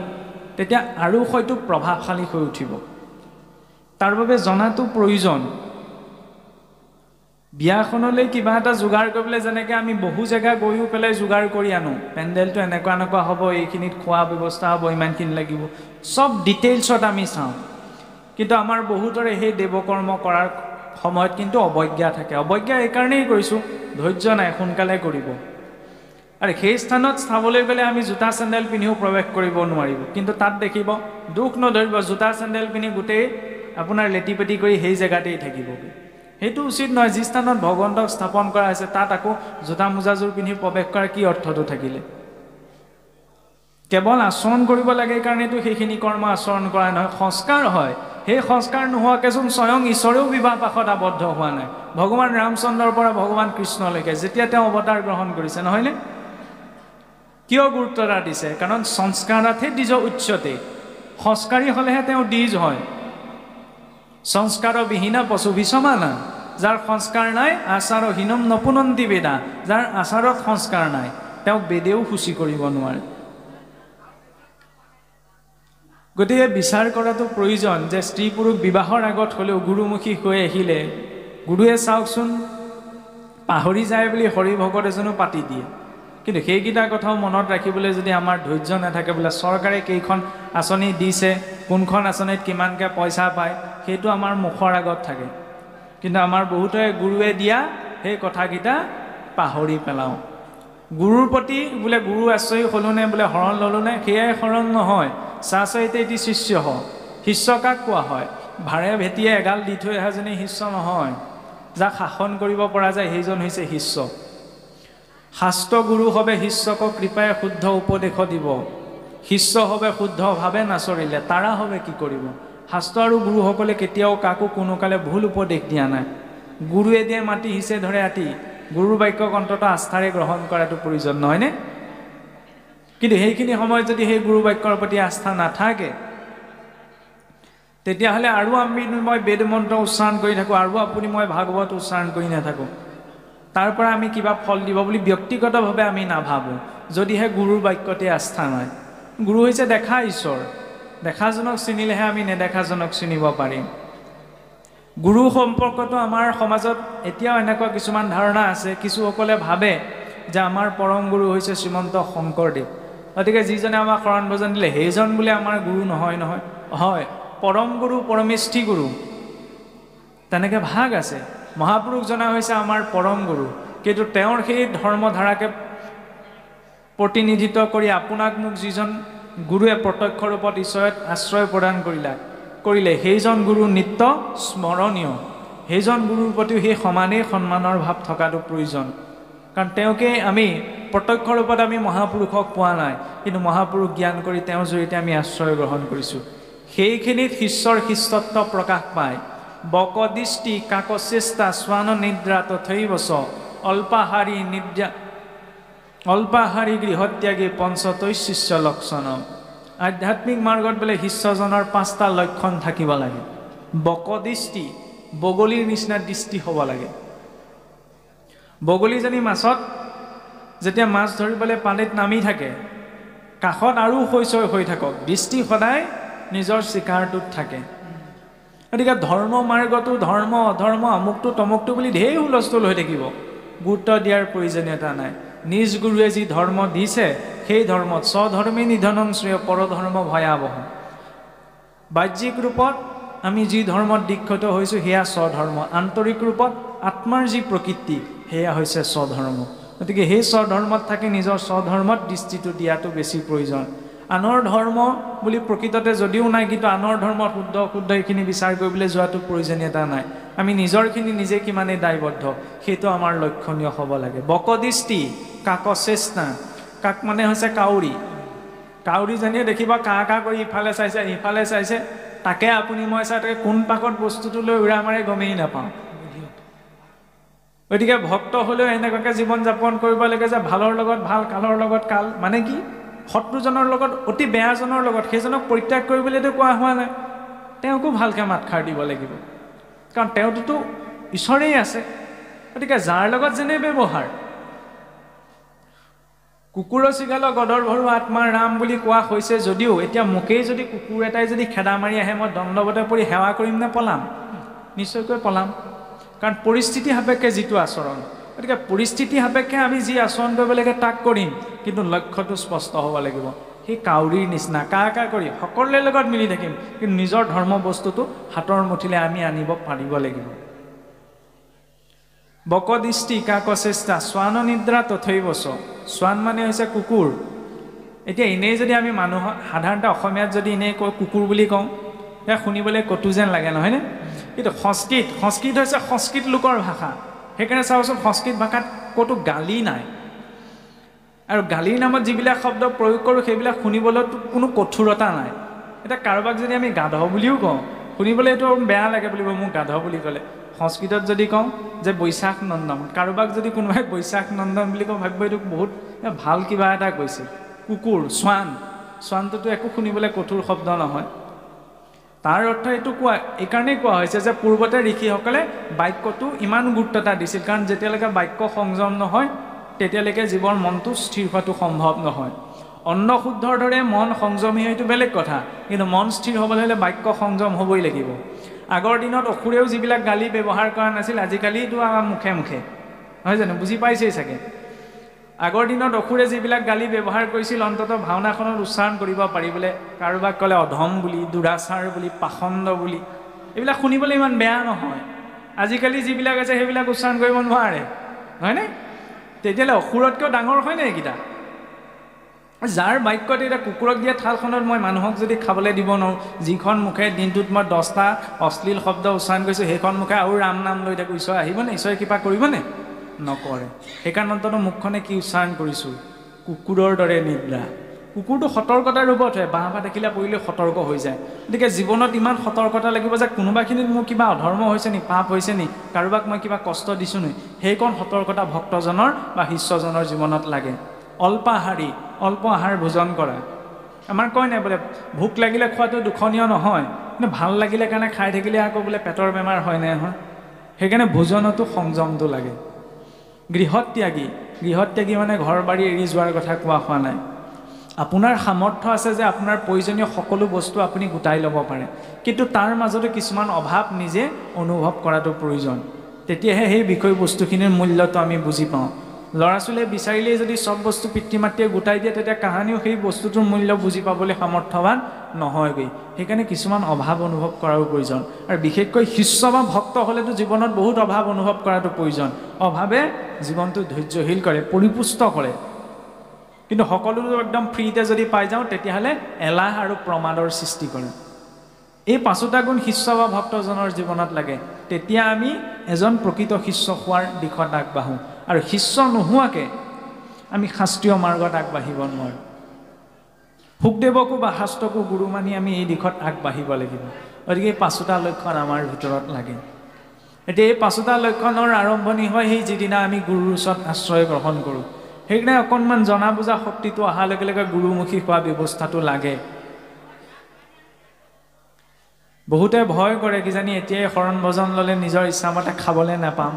তেতিয়া আৰু হয়তো প্ৰভাৱশালী হৈ উঠিব। তাৰ বাবে জনাটো প্ৰয়োজন। বিয়াখনলৈ কিবা এটা যোগাৰ কৰিবলৈ যেনেকৈ আমি বহু জেগা গৈও পেলাই যোগাৰ কৰি আনো, পেণ্ডেলটো এনেকুৱা এনেকুৱা হ'ব, এইখিনিত খোৱা ব্যৱস্থা হ'ব, ইমানখিনি লাগিব, চব ডিটেইলছত আমি চাওঁ। কিন্তু আমাৰ বহুতৰে সেই দেৱকৰ্ম কৰাৰ সময়ত কিন্তু অৱজ্ঞা থাকে। অৱজ্ঞা এইকাৰণেই কৰিছোঁ, ধৈৰ্য নাই, সোনকালে কৰিব। আৰু সেই স্থানত চাবলৈ গ'লে আমি জোতা চেণ্ডেল পিন্ধিও প্ৰৱেশ কৰিব নোৱাৰিব, কিন্তু তাত দেখিব দুখ নধৰিব, জোতা চেণ্ডেল পিন্ধি গোটেই আপোনাৰ লেটি পেটি কৰি সেই জেগাতেই থাকিবগৈ। সেইটো উচিত নহয়। যি স্থানত ভগৱন্তক স্থাপন কৰা হৈছে তাত আকৌ জোতা মোজাযোৰ পিন্ধি প্ৰৱেশ কৰাৰ কি অৰ্থটো থাকিলে? কেৱল আচৰণ কৰিব লাগে কাৰণেতো সেইখিনি কৰ্ম আচৰণ কৰা নহয়, সংস্কাৰ হয়। সেই সংস্কাৰ নোহোৱাকেচোন স্বয়ং ঈশ্বৰেও বিবাহ পাশত আবদ্ধ হোৱা নাই। ভগৱান ৰামচন্দ্ৰৰ পৰা ভগৱান কৃষ্ণলৈকে যেতিয়া তেওঁ অৱতাৰ গ্ৰহণ কৰিছে, নহয়নে? কিয় গুৰুত্ব এটা দিছে? কাৰণ সংস্কাৰতহে দ্বিজ উচ্চতে, সংস্কাৰী হ'লেহে তেওঁ দ্বিজ হয়। সংস্কাৰ বিহীনা পশু বিসমানা, যাৰ সংস্কাৰ নাই আচাৰহীনম নপুনন্তি বেদা, যাৰ আচাৰত সংস্কাৰ নাই তেওঁক বেদেও সূচী কৰিব নোৱাৰে। গতিকে বিচাৰ কৰাটো প্ৰয়োজন যে স্ত্ৰী পুৰুষ বিবাহৰ আগত হ'লেও গুৰুমুখী হৈ আহিলে গুৰুৱে চাওকচোন পাহৰি যায় বুলি হৰি ভকত এজনো পাতি দিয়ে। কিন্তু সেইকেইটা কথাও মনত ৰাখিবলৈ যদি আমাৰ ধৈৰ্য নাথাকে, বোলে চৰকাৰে কেইখন আঁচনি দিছে, কোনখন আঁচনিত কিমানকৈ পইচা পায়, সেইটো আমাৰ মুখৰ আগত থাকে, কিন্তু আমাৰ বহুতৰে গুৰুৱে দিয়া সেই কথাকেইটা পাহৰি পেলাওঁ। গুৰুৰ প্ৰতি বোলে গুৰু আশ্ৰয় হ'লোনে, বোলে শৰণ ল'লোনে, সেয়াই শৰণ নহয়। চাচৈতে এটি শিষ্য হ, শিষ্য কাক কোৱা হয়? ভাৰে ভেটিয়ে এগাল দি থৈ অহাজনী শিষ্য নহয়। যাক শাসন কৰিব পৰা যায় সেইজন হৈছে শিষ্য। শাস্ত্ৰ গুৰু হবে শিষ্যক কৃপাই শুদ্ধ উপদেশ দিব, শিষ্য হবে শুদ্ধভাৱে নাচৰিলে তাৰা হবে কি কৰিব? শাস্ত্ৰ আৰু গুৰুসকলে কেতিয়াও কাকো কোনো কালে ভুল উপদেশ দিয়া নাই। গুৰুৱে দিয়ে মাটি, হিচে ধৰে আতি, গুৰুৰ বাক্যক অন্তত আস্থাৰে গ্ৰহণ কৰাটো প্ৰয়োজন, নহয়নে? কিন্তু সেইখিনি সময়ত যদি সেই গুৰু বাক্যৰ প্ৰতি আস্থা নাথাকে তেতিয়াহ'লে আৰু মই বেদ মন্ত্ৰ উচ্চাৰণ কৰি থাকোঁ, আৰু আপুনি মই ভাগৱত উচ্চাৰণ কৰি নাথাকোঁ, তাৰ পৰা আমি কিবা ফল দিব বুলি ব্যক্তিগতভাৱে আমি নাভাবোঁ, যদিহে গুৰুৰ বাক্যতে আস্থা নাই। গুৰু হৈছে দেখা ঈশ্বৰ, দেখাজনক চিনিলেহে আমি নেদেখাজনক চিনিব পাৰিম। গুৰু সম্পৰ্কতো আমাৰ সমাজত এতিয়াও এনেকুৱা কিছুমান ধাৰণা আছে। কিছুসকলে ভাবে যে আমাৰ পৰম গুৰু হৈছে শ্ৰীমন্ত শংকৰদেৱ, গতিকে যিজনে আমাক শৰণ ভজন দিলে সেইজন বোলে আমাৰ গুৰু নহয়। নহয়, হয়, পৰম গুৰু পৰমেষ্ঠি গুৰু তেনেকৈ ভাগ আছে। মহাপুৰুষজনা হৈছে আমাৰ পৰম গুৰু, কিন্তু তেওঁৰ সেই ধৰ্মধাৰাকে প্ৰতিনিধিত্ব কৰি আপোনাক মোক যিজন গুৰুৱে প্ৰত্যক্ষ ৰূপত ঈশ্বৰত আশ্ৰয় প্ৰদান কৰিলে সেইজন গুৰু নিত্য স্মৰণীয়। সেইজন গুৰুৰ প্ৰতিও সেই সমানেই সন্মানৰ ভাৱ থকাটো প্ৰয়োজন, কাৰণ তেওঁকে আমি প্ৰত্যক্ষ ৰূপত আমি মহাপুৰুষক পোৱা নাই, কিন্তু মহাপুৰুষ জ্ঞান কৰি তেওঁৰ জৰিয়তে আমি আশ্ৰয় গ্ৰহণ কৰিছোঁ। সেইখিনিত শিষ্যৰ শিষ্যত্ব প্ৰকাশ পায়। বকদৃষ্টি কাকচেষ্টা স্বান নিদ্ৰা তথৈবচ, অল্পাহাৰী গৃহত্যাগী পঞ্চতৈশিষ্য লক্ষণ। আধ্যাত্মিক মাৰ্গত বোলে শিষ্যজনৰ 5টা লক্ষণ থাকিব লাগে। বকদৃষ্টি, বগলীৰ নিচিনা দৃষ্টি হ'ব লাগে। বগলীজনী মাছত যেতিয়া মাছ ধৰিবলৈ পানীত নামি থাকে, কাষত আৰু শৈশৱ হৈ থাকক, দৃষ্টি সদায় নিজৰ চিকাৰটোত থাকে। গতিকে ধৰ্ম মাৰ্গটো ধৰ্ম অধৰ্ম আমুকটো তমুকটো বুলি ঢেৰ হুলস্থুল হৈ থাকিব, গুৰুত্ব দিয়াৰ প্ৰয়োজনীয়তা নাই। নিজ গুৰুৱে যি ধৰ্ম দিছে সেই ধৰ্মত স্বধৰ্মী নিধনং শ্ৰেয় পৰধৰ্ম ভয়াৱহ। বাহ্যিক ৰূপত আমি যি ধৰ্মত দীক্ষিত হৈছোঁ সেয়া স্বধৰ্ম, আন্তৰিক ৰূপত আত্মাৰ যি প্ৰকৃতি সেয়া হৈছে স্বধৰ্ম। গতিকে সেই স্বধৰ্মত থাকি নিজৰ স্বধৰ্মত দৃষ্টিটো দিয়াটো বেছি প্ৰয়োজন। আনৰ ধৰ্ম বুলি প্ৰকৃততে যদিও নাই, কিন্তু আনৰ ধৰ্মত শুদ্ধ অশুদ্ধ এইখিনি বিচাৰ কৰিবলৈ যোৱাটো প্ৰয়োজনীয়তা নাই। আমি নিজৰখিনি নিজে কিমানেই দায়বদ্ধ সেইটো আমাৰ লক্ষণীয় হ'ব লাগে। বকদৃষ্টি কাকচেষ্টা, কাক মানে হৈছে কাউৰী। কাউৰীজনীয়ে দেখিব কা কা কৰি ইফালে চাইছে সিফালে চাইছে, তাকে আপুনি মই চাই তাকে কোন পাকত বস্তুটো লৈ উৰা মাৰে গমেই নাপাওঁ। গতিকে ভক্ত হ'লেও এনেকুৱাকৈ জীৱন যাপন কৰিব লাগে যে ভালৰ লগত ভাল, কালৰ লগত কাল। মানে কি? শত্ৰুজনৰ লগত, অতি বেয়াজনৰ লগত সেইজনক পৰিত্যাগ কৰিবলৈতো কোৱা হোৱা নাই, তেওঁকো ভালকৈ মাতষাৰ দিব লাগিব, কাৰণ তেওঁতোতো ঈশ্বৰেই আছে। গতিকে যাৰ লগত যেনে ব্যৱহাৰ, কুকুৰ চিগাল গদৰ ভৰু আত্মাৰ ৰাম বুলি কোৱা হৈছে যদিও এতিয়া মোকেই যদি কুকুৰ এটাই যদি খেদা মাৰি আহে, মই দণ্ডৱতে পৰি সেৱা কৰিম নে পলাম? নিশ্চয়কৈ পলাম, কাৰণ পৰিস্থিতি সাপেক্ষে যিটো আচৰণ। গতিকে পৰিস্থিতি সাপেক্ষে আমি যি আচৰণ কৰিব লাগে তাক কৰিম, কিন্তু লক্ষ্যটো স্পষ্ট হ'ব লাগিব। সেই কাউৰীৰ নিচিনা কা কৰি সকলোৰে লগত মিলি থাকিম, কিন্তু নিজৰ ধৰ্ম বস্তুটো হাতৰ মুঠিলে আমি আনিব পাৰিব লাগিব। বকদৃষ্টি কাকচেষ্টা শ্বান নিদ্ৰা তথৈবচ। শ্বান মানে হৈছে কুকুৰ। এতিয়া এনেই যদি আমি মানুহক সাধাৰণতে অসমীয়াত যদি এনেই কওঁ কুকুৰ বুলি কওঁ, সেয়া শুনিবলৈ কটু যেন লাগে, নহয়নে? কিন্তু সংস্কৃত হৈছে সংস্কৃত লোকৰ ভাষা। সেইকাৰণে চাবচোন সংস্কৃত ভাষাত ক'তো গালি নাই, আৰু গালিৰ নামত যিবিলাক শব্দ প্ৰয়োগ কৰোঁ সেইবিলাক শুনিবলৈ কোনো কঠোৰতা নাই। এতিয়া কাৰোবাক যদি আমি গাধ বুলিও কওঁ, শুনিবলৈ এইটো বেয়া লাগে বুলিব মোক গাধ বুলি ক'লে। সংস্কৃতত যদি কওঁ যে বৈশাখ নন্দন, কাৰোবাক যদি কোনোবাই বৈশাখ নন্দন বুলি কওঁ ভাবিব এইটো বহুত ভাল কিবা এটা কৈছে। কুকুৰ, শ্বানটোতো একো শুনিবলৈ কঠোৰ শব্দ নহয়। তাৰ অৰ্থ এইটো এইকাৰণেই কোৱা হৈছে যে পূৰ্বতে ঋষিসকলে বাক্যটো ইমান গুৰুত্ব এটা দিছিল, কাৰণ যেতিয়ালৈকে বাক্য সংযম নহয় তেতিয়ালৈকে জীৱৰ মনটো স্থিৰ হোৱাটো সম্ভৱ নহয়। অন্ন শুদ্ধৰ দৰে মন সংযমী হয়তো বেলেগ কথা, কিন্তু মন স্থিৰ হ'বলৈ হ'লে বাক্য সংযম হ'বই লাগিব। আগৰ দিনত অসুৰেও যিবিলাক গালি ব্যৱহাৰ কৰা নাছিল, আজিকালিতো আমাৰ মুখে মুখে, নহয় জানো? বুজি পাইছেই চাগে। আগৰ দিনত অসুৰে যিবিলাক গালি ব্যৱহাৰ কৰিছিল, অন্ততঃ ভাওনাখনত উচ্চাৰণ কৰিব পাৰিবলৈ, কাৰোবাক ক'লে অধম বুলি, দুৰাচাৰ বুলি, পাখণ্ড বুলি, এইবিলাক শুনিবলৈ ইমান বেয়া নহয়। আজিকালি যিবিলাক আছে সেইবিলাক উচ্চাৰণ কৰিব নোৱাৰে, হয়নে? তেতিয়াহ'লে অসুৰতকৈও ডাঙৰ হয় নে এইকেইটা? যাৰ বাক্যত এতিয়া কুকুৰক দিয়া থালখনত মই মানুহক যদি খাবলৈ দিব নোৱাৰোঁ, যিখন মুখে দিনটোত মই 10টা অশ্লীল শব্দ উচ্চাৰণ কৰিছোঁ, সেইখন মুখে আৰু ৰাম নাম লৈ থাকোঁ, ঈশ্বৰ আহিবনে? ঈশ্বৰে কিবা কৰিবনে? নকৰে। সেইকাৰণে অন্ততঃ মুখখনে কি উচ্চাৰণ কৰিছোঁ? কুকুৰৰ দৰে নিদ্ৰা। কুকুৰটো সতৰ্কতাৰ ৰূপত হয়, বাঁহ বা দেখিলে পৰিলে সতৰ্ক হৈ যায়। গতিকে জীৱনত ইমান সতৰ্কতা লাগিব যে কোনোবাখিনিত মোৰ কিবা অধৰ্ম হৈছে নি, পাপ হৈছে নি, কাৰোবাক মই কিবা কষ্ট দিছোঁ নি, সেইকণ সতৰ্কতা ভক্তজনৰ বা শিষ্যজনৰ জীৱনত লাগে। অল্পাহাৰী, অল্প আহাৰ ভোজন কৰা। আমাৰ কয় নাই বোলে ভোক লাগিলে খোৱাটো দুখনীয় নহয়, কিন্তু ভাল লাগিলে কাৰণে খাই থাকিলে আকৌ বোলে পেটৰ বেমাৰ হয় নে নহয়? সেইকাৰণে ভোজনতো সংযমটো লাগে। গৃহত্যাগী মানে ঘৰ বাৰী এৰি যোৱাৰ কথা কোৱা হোৱা নাই। আপোনাৰ সামৰ্থ্য আছে যে আপোনাৰ প্ৰয়োজনীয় সকলো বস্তু আপুনি গোটাই ল'ব পাৰে, কিন্তু তাৰ মাজতে কিছুমান অভাৱ নিজে অনুভৱ কৰাটো প্ৰয়োজন। তেতিয়াহে সেই বিষয়বস্তুখিনিৰ মূল্যটো আমি বুজি পাওঁ। ল'ৰা ছোৱালীয়ে বিচাৰিলেই যদি চব বস্তু পিতৃ মাতৃয়ে গোটাই দিয়ে, তেতিয়া কাহানিও সেই বস্তুটোৰ মূল্য বুজি পাবলৈ সামৰ্থ্যৱান নহয়গৈ। সেইকাৰণে কিছুমান অভাৱ অনুভৱ কৰাৰো প্ৰয়োজন, আৰু বিশেষকৈ শিষ্য বা ভক্ত হ'লেতো জীৱনত বহুত অভাৱ অনুভৱ কৰাটো প্ৰয়োজন। অভাৱে জীৱনটো ধৈৰ্যশীল কৰে, পৰিপুষ্ট কৰে। কিন্তু সকলোতো একদম ফ্ৰীতে যদি পাই যাওঁ, তেতিয়াহ'লে এলাহ আৰু প্ৰমাদৰ সৃষ্টি কৰে। এই 5টা গুণ শিষ্য বা ভক্তজনৰ জীৱনত লাগে, তেতিয়া আমি এজন প্ৰকৃত শিষ্য হোৱাৰ দিশত আগবাঢ়োঁ। আৰু শিষ্য নোহোৱাকৈ আমি শাস্ত্ৰীয় মাৰ্গত আগবাঢ়িব নোৱাৰোঁ। শুকদেৱকো বা শাস্ত্ৰকো গুৰু মানি আমি এই দিশত আগবাঢ়িব লাগিব। গতিকে এই 5টা লক্ষণ আমাৰ ভিতৰত লাগে। এতিয়া এই 5টা লক্ষণৰ আৰম্ভণি হয় সেই যিদিনা আমি গুৰুৰ ওচৰত আশ্ৰয় গ্ৰহণ কৰোঁ। সেইকাৰণে অকণমান জনা বুজা শক্তিটো অহাৰ লগে লগে গুৰুমুখী হোৱা ব্যৱস্থাটো লাগে। বহুতে ভয় কৰে কিজানি এতিয়াই শৰণ ভজন ল'লে নিজৰ ইচ্ছামতে খাবলৈ নাপাম।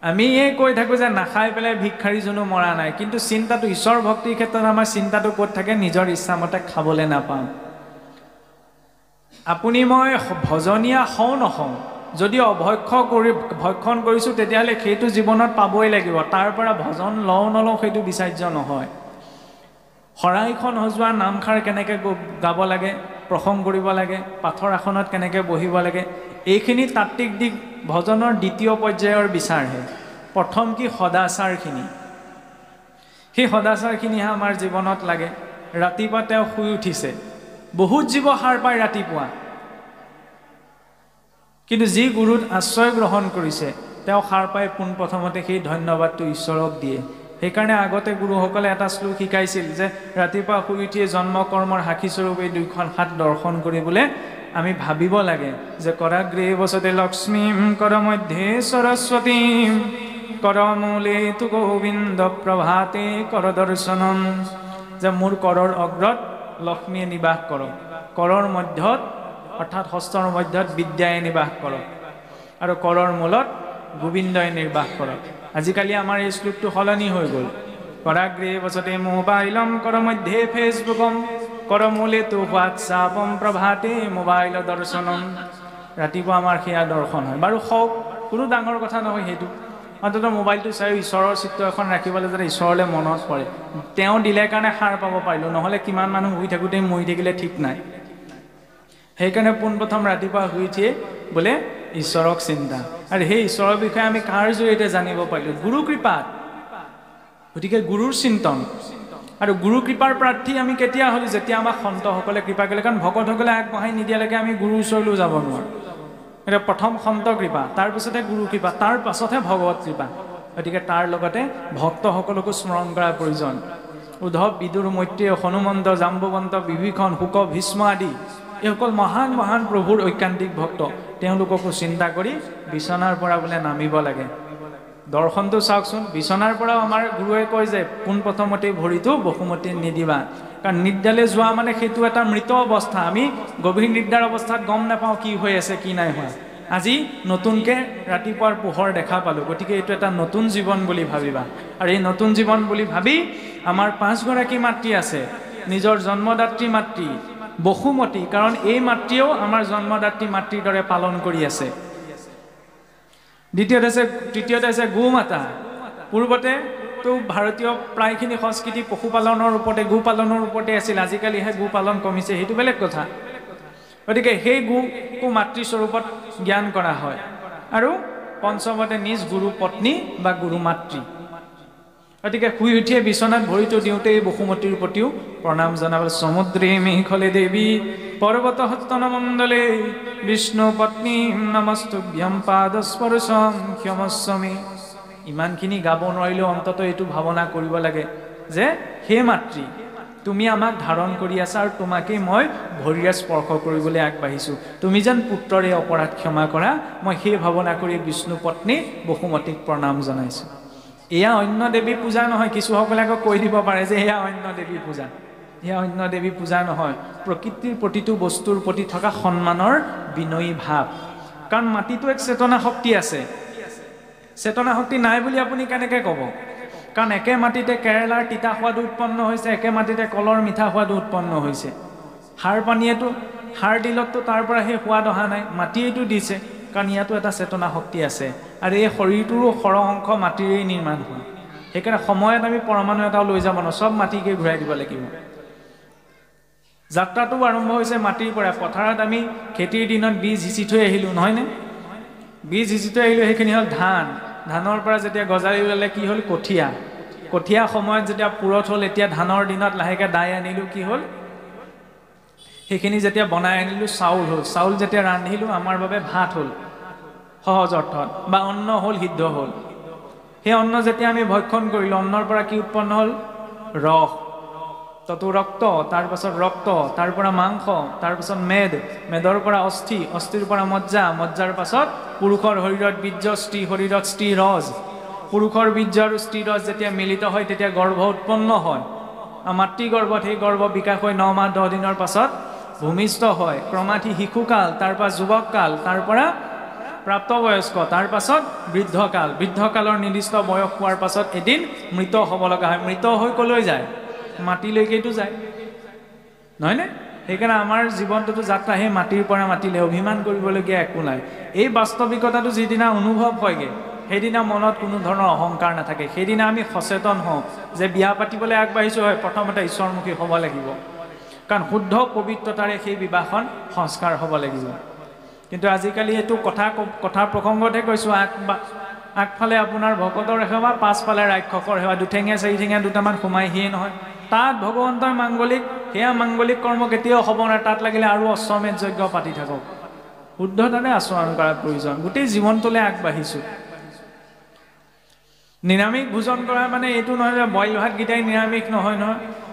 আমি এই কৈ থাকোঁ যে নাখাই পেলাই ভিক্ষাৰীজনো মৰা নাই, কিন্তু চিন্তাটো ঈশ্বৰ ভক্তিৰ ক্ষেত্ৰত আমাৰ চিন্তাটো ক'ত থাকে? নিজৰ ইচ্ছামতে খাবলৈ নাপাম। আপুনি মই ভজনীয়া হওঁ নহওঁ, যদি ভক্ষণ কৰিছোঁ তেতিয়াহ'লে সেইটো জীৱনত পাবই লাগিব। তাৰ পৰা ভজন লওঁ নলওঁ সেইটো বিচাৰ্য নহয়। শৰাইখন সজোৱা, নামষাৰ কেনেকৈ গাব লাগে, প্ৰসংগ কৰিব লাগে, পাঠৰ আসনত কেনেকৈ বহিব লাগে, এইখিনি তাত্ত্বিক দিশ ভজনৰ দ্বিতীয় পৰ্যায়ৰ বিচাৰহে। প্ৰথম কি? সদাচাৰখিনি। সেই সদাচাৰখিনিহে আমাৰ জীৱনত লাগে। ৰাতিপুৱা তেওঁ শুই উঠিছে, বহুত জীৱ সাৰ পায় ৰাতিপুৱা, কিন্তু যি গুৰুত আশ্ৰয় গ্ৰহণ কৰিছে তেওঁ সাৰ পাই পোনপ্ৰথমতে সেই ধন্যবাদটো ঈশ্বৰক দিয়ে। সেইকাৰণে আগতে গুৰুসকলে এটা শ্লোক শিকাইছিল যে ৰাতিপুৱা শুই উঠিয়ে জন্ম কৰ্মৰ সাক্ষীস্বৰূপ এই 2খন হাত দৰ্শন কৰিবলৈ আমি ভাবিব লাগে যে কৰাগ্ৰে বসতে লক্ষ্মীম কৰ মধ্যে সৰস্বতীম কৰমূলে তু গোবিন্দ প্ৰভাতে কৰ দৰ্শনম যে মোৰ কৰৰ অগ্ৰত লক্ষ্মীয়ে নিবাস কৰক কৰৰ মধ্যত অৰ্থাৎ হস্তৰ মধ্যত বিদ্যায়ে নিবাস কৰক আৰু কৰৰ মূলত গোবিন্দই নিৰ্বাস কৰক আজিকালি আমাৰ এই শ্লোকটো সলনি হৈ গ'ল কৰাগ্ৰে বসতে মোবাইলম কৰ মধ্যে ফেচবুকম কৰমূলে তু হোৱাটছআপম প্ৰভাতে মোবাইল দৰ্শনম ৰাতিপুৱা আমাৰ সেয়া দৰ্শন হয় বাৰু হওক কোনো ডাঙৰ কথা নহয় সেইটো অন্ততঃ মোবাইলটো চাই ঈশ্বৰৰ চিত্ৰ এখন ৰাখিবলৈ যাতে ঈশ্বৰলৈ মনত পৰে তেওঁ দিলে কাৰণে সাৰ পাব পাৰিলোঁ নহ'লে কিমান মানুহ শুই থাকোঁতে মৰি থাকিলে ঠিক নাই সেইকাৰণে পোনপ্ৰথম ৰাতিপুৱা শুই উঠিয়ে বোলে ঈশ্বৰক চিন্তা আৰু সেই ঈশ্বৰৰ বিষয়ে আমি কাৰ জৰিয়তে জানিব পাৰিলোঁ গুৰু কৃপাত গতিকে গুৰুৰ চিন্তন আৰু গুৰু কৃপাৰ প্ৰাৰ্থী আমি কেতিয়া হ'লোঁ যেতিয়া আমাক সন্তসকলে কৃপা কৰিলে কাৰণ ভকতসকলে আগবঢ়াই নিদিয়ালৈকে আমি গুৰুৰ ওচৰলৈও যাব নোৱাৰোঁ এটা প্ৰথম সন্ত কৃপা তাৰপিছতে গুৰু কৃপা তাৰ পাছতহে ভগৱত কৃপা গতিকে তাৰ লগতে ভক্তসকলকো স্মৰণ কৰাৰ প্ৰয়োজন উদ্ধৱ বিদুৰ মৈত্ৰেয় হনুমন্ত জাম্বৱন্ত বিভীষণ শুক ভীষ্ম আদি এইসকল মহান মহান প্ৰভুৰ ঐকান্তিক ভক্ত তেওঁলোককো চিন্তা কৰি বিচনাৰ পৰা বোলে নামিব লাগে দৰ্শনটো চাওকচোন বিচনাৰ পৰাও আমাৰ গুৰুৱে কয় যে পোনপ্ৰথমতে ভৰিটো বসুমতীত নিদিবা কাৰণ নিদ্ৰালৈ যোৱা মানে সেইটো এটা মৃত অৱস্থা আমি গভীৰ নিদ্ৰাৰ অৱস্থাত গম নাপাওঁ কি হৈ আছে কি নাই হোৱা আজি নতুনকৈ ৰাতিপুৱাৰ পোহৰ দেখা পালোঁ গতিকে এইটো এটা নতুন জীৱন বুলি ভাবিবা আৰু এই নতুন জীৱন বুলি ভাবি আমাৰ 5গৰাকী মাতৃ আছে নিজৰ জন্মদাত্ৰী মাতৃ বসুমতী কাৰণ এই মাতৃয়েও আমাৰ জন্মদাত্ৰী মাতৃৰ দৰে পালন কৰি আছে তৃতীয়তে আছে গো মাতা পূৰ্বতে তো ভাৰতীয় প্ৰায়খিনি সংস্কৃতি পশুপালনৰ ওপৰতে গো পালনৰ ওপৰতে আছিল আজিকালিহে গো পালন কমিছে সেইটো বেলেগ কথা গতিকে সেই গোকো মাতৃস্বৰূপত জ্ঞান কৰা হয় আৰু পঞ্চমতে নিজ গুৰু পত্নী বা গুৰু মাতৃ গতিকে শুই উঠিয়ে বিচনাত ভৰিটো দিওঁতে এই বসুমতীৰ প্ৰতিও প্ৰণাম জনাবলৈ সমুদ্ৰে মেঘলে দেৱী পৰ্বত হস্তন মণ্ডলে বিষ্ণু পত্নী নমস্তুভ্যম পাদস্পৰ্শম ক্ষমস্বমে ইমানখিনি গাব নোৱাৰিলেও অন্ততঃ এইটো ভাৱনা কৰিব লাগে যে হে মাতৃ তুমি আমাক ধাৰণ কৰি আছা আৰু তোমাকেই মই ভৰিৰে স্পৰ্শ কৰিবলৈ আগবাঢ়িছোঁ তুমি যেন পুত্ৰৰে অপৰাধ ক্ষমা কৰা মই সেই ভাৱনা কৰি বিষ্ণু পত্নী বসুমতীক প্ৰণাম জনাইছোঁ এয়া অন্য দেৱী পূজা নহয় কিছুসকলে আকৌ কৈ দিব পাৰে যে এয়া অন্য দেৱী পূজা এয়া অন্য দেৱী পূজা নহয় প্ৰকৃতিৰ প্ৰতিটো বস্তুৰ প্ৰতি থকা সন্মানৰ বিনয়ী ভাৱ কাৰণ মাটিটো এক চেতনা শক্তি আছে চেতনা শক্তি নাই বুলি আপুনি কেনেকৈ ক'ব কাৰণ একে মাটিতে কেৰেলাৰ তিতা সোৱাদ উৎপন্ন হৈছে একে মাটিতে কলৰ মিঠা সোৱাদ উৎপন্ন হৈছে সাৰ পানীয়েতো সাৰ দিলততো তাৰ পৰা সেই সোৱাদ অহা নাই মাটিয়েইটো দিছে কাৰণ ইয়াতো এটা চেতনা শক্তি আছে আৰু এই শৰীৰটোৰো সৰহ অংশ মাটিৰেই নিৰ্মাণ হয় সেইকাৰণে সময়ত আমি পৰমাণু এটাও লৈ যাব নোৱাৰোঁ চব মাটিকে ঘূৰাই দিব লাগিব যাত্ৰাটো আৰম্ভ হৈছে মাটিৰ পৰা পথাৰত আমি খেতিৰ দিনত বীজ সিঁচি থৈ আহিলোঁ নহয়নে বীজ সিঁচি থৈ আহিলোঁ সেইখিনি হ'ল ধানৰ পৰা যেতিয়া গজালি ওলালে কি হ'ল কঠীয়া সময়ত যেতিয়া পুৰঠ হ'ল এতিয়া ধানৰ দিনত লাহেকৈ দাই আনিলোঁ কি হ'ল সেইখিনি যেতিয়া বনাই আনিলোঁ চাউল হ'ল চাউল যেতিয়া ৰান্ধিলোঁ আমাৰ বাবে ভাত হ'ল সহজ অৰ্থত বা অন্ন হ'ল সিদ্ধ হ'ল সেই অন্ন যেতিয়া আমি ভক্ষণ কৰিলোঁ অন্নৰ পৰা কি উৎপন্ন হ'ল ৰস ততো ৰক্ত তাৰপাছত ৰক্ত তাৰ পৰা মাংস তাৰপাছত মেদৰ পৰা অস্থিৰ পৰা মজ্জাৰ পাছত পুৰুষৰ শৰীৰত বীৰ্য স্ত্ৰী শৰীৰত স্ত্ৰী ৰজ পুৰুষৰ বীৰ্য আৰু স্ত্ৰী ৰজ যেতিয়া মিলিত হয় তেতিয়া গৰ্ভ উৎপন্ন হয় মাতৃগৰ্ভত সেই গৰ্ভ বিকাশ হৈ 9 মাহ 10 দিনৰ পাছত ভূমিষ্ঠ হয় ক্ৰমাঠি শিশুকাল তাৰপৰা যুৱককাল তাৰ পৰা প্ৰাপ্তবয়স্ক তাৰ পাছত বৃদ্ধকালৰ নিৰ্দিষ্ট বয়স পোৱাৰ পাছত এদিন মৃত হ'ব লগা হয় মৃত হৈ ক'লৈ যায় মাটিলৈকেতো যায় নহয়নে সেইকাৰণে আমাৰ জীৱনটোতো যাত্ৰা সেই মাটিৰ পৰা মাটিলৈ অভিমান কৰিবলগীয়া একো নাই এই বাস্তৱিকতাটো যিদিনা অনুভৱ হয়গৈ সেইদিনা মনত কোনো ধৰণৰ অহংকাৰ নাথাকে সেইদিনা আমি সচেতন হওঁ যে বিয়া পাতিবলৈ আগবাঢ়িছোঁ হয় প্ৰথমতে ঈশ্বৰমুখী হ'ব লাগিব কাৰণ শুদ্ধ পবিত্ৰতাৰে সেই বিবাহখন সংস্কাৰ হ'ব লাগিব কিন্তু আজিকালি এইটো কথাৰ প্ৰসংগতহে কৈছোঁ আগফালে আপোনাৰ ভকতৰ সেৱা পাছফালে ৰাক্ষসৰ সেৱা দুঠেঙীয়া চাৰিঠেঙীয়া দুটামান সোমাইহিয়ে নহয় তাত ভগৱন্তৰ মাংগলিক সেয়া মাংগলিক কৰ্ম কেতিয়াও হ'ব নোৱাৰে তাত লাগিলে আৰু অশ্বমেধ যজ্ঞ পাতি থাকক শুদ্ধতাৰে আচৰণ কৰাৰ প্ৰয়োজন গোটেই জীৱনটোলৈ আগবাঢ়িছোঁ নিৰামিষ ভোজন কৰা মানে এইটো নহয় যে বইল ভাতকেইটাই নিৰামিষ নহয়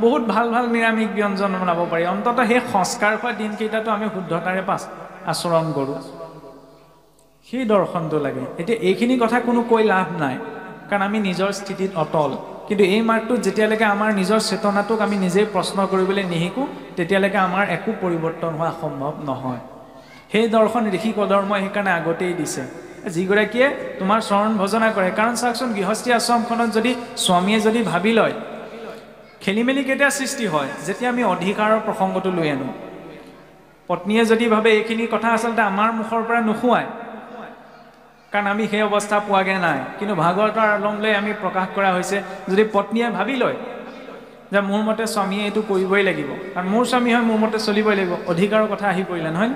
বহুত ভাল নিৰামিষ ব্যঞ্জন বনাব পাৰি অন্ততঃ সেই সংস্কাৰ হোৱা দিনকেইটাতো আমি শুদ্ধতাৰে আচৰণ কৰোঁ সেই দৰ্শনটো লাগে এতিয়া এইখিনি কথা কোনো কৈ লাভ নাই কাৰণ আমি নিজৰ স্থিতিত অটল কিন্তু এই মাৰ্গটোত যেতিয়ালৈকে আমাৰ নিজৰ চেতনাটোক আমি নিজেই প্ৰশ্ন কৰিবলৈ নিশিকোঁ তেতিয়ালৈকে আমাৰ একো পৰিৱৰ্তন হোৱা সম্ভৱ নহয় সেই দৰ্শন ঋষি কদৰ্মই সেইকাৰণে আগতেই দিছে যিগৰাকীয়ে তোমাৰ চৰণ ভজনা কৰে কাৰণ চাওকচোন গৃহস্থী আশ্ৰমখনত যদি স্বামীয়ে যদি ভাবি লয় খেলি মেলি কেতিয়া সৃষ্টি হয় যেতিয়া আমি অধিকাৰৰ প্ৰসংগটো লৈ আনো পত্নীয়ে যদি ভাবে এইখিনি কথা আচলতে আমাৰ মুখৰ পৰা নোখোৱায় কাৰণ আমি সেই অৱস্থা পোৱাগে নাই কিন্তু ভাগৱতৰ আলম লৈ আমি প্ৰকাশ কৰা হৈছে যদি পত্নীয়ে ভাবি লয় যে মোৰ মতে স্বামীয়ে এইটো কৰিবই লাগিব কাৰণ মোৰ স্বামী হয় মোৰ মতে চলিবই লাগিব অধিকাৰৰ কথা আহি পৰিলে নহয়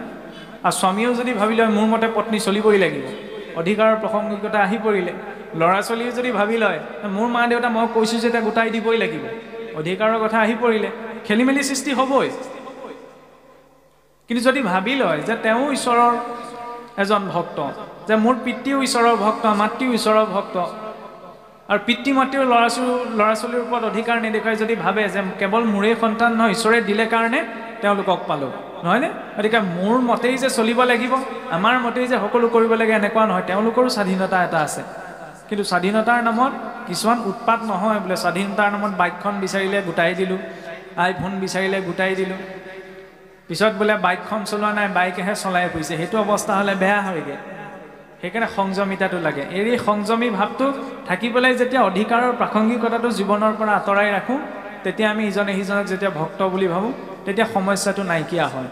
আৰু স্বামীয়েও যদি ভাবি লয় মোৰ মতে পত্নী চলিবই লাগিব অধিকাৰৰ প্ৰসংগিকতা আহি পৰিলে ল'ৰা ছোৱালীয়ে যদি ভাবি লয় মোৰ মা দেউতা মই কৈছোঁ যেতিয়া গোটাই দিবই লাগিব অধিকাৰৰ কথা আহি পৰিলে খেলি মেলি সৃষ্টি হ'বই কিন্তু যদি ভাবি লয় যে তেওঁ ঈশ্বৰৰ এজন ভক্ত যে মোৰ পিতৃও ঈশ্বৰৰ ভক্ত মাতৃও ঈশ্বৰৰ ভক্ত আৰু পিতৃ মাতৃও ল'ৰা ছোৱালীৰ ওপৰত অধিকাৰ নেদেখুৱাই যদি ভাবে যে কেৱল মোৰেই সন্তান নহয় ঈশ্বৰে দিলে কাৰণে তেওঁলোকক পালোঁ নহয়নে গতিকে মোৰ মতেই যে চলিব লাগিব আমাৰ মতেই যে সকলো কৰিব লাগে এনেকুৱা নহয় তেওঁলোকৰো স্বাধীনতা এটা আছে কিন্তু স্বাধীনতাৰ নামত কিছুমান উৎপাত নহয় বোলে স্বাধীনতাৰ নামত বাইকখন বিচাৰিলে গোটাই দিলোঁ আইফোন বিচাৰিলে গোটাই দিলোঁ পিছত বোলে বাইকখন চলোৱা নাই বাইকেহে চলাই ফুৰিছে সেইটো অৱস্থা হ'লে বেয়া হয়গৈ সেইকাৰণে সংযমিতাটো লাগে এই সংযমী ভাৱটো থাকি পেলাই যেতিয়া অধিকাৰৰ প্ৰাসংগিকতাটো জীৱনৰ পৰা আঁতৰাই ৰাখোঁ তেতিয়া আমি ইজনে সিজনক যেতিয়া ভক্ত বুলি ভাবোঁ তেতিয়া সমস্যাটো নাইকিয়া হয়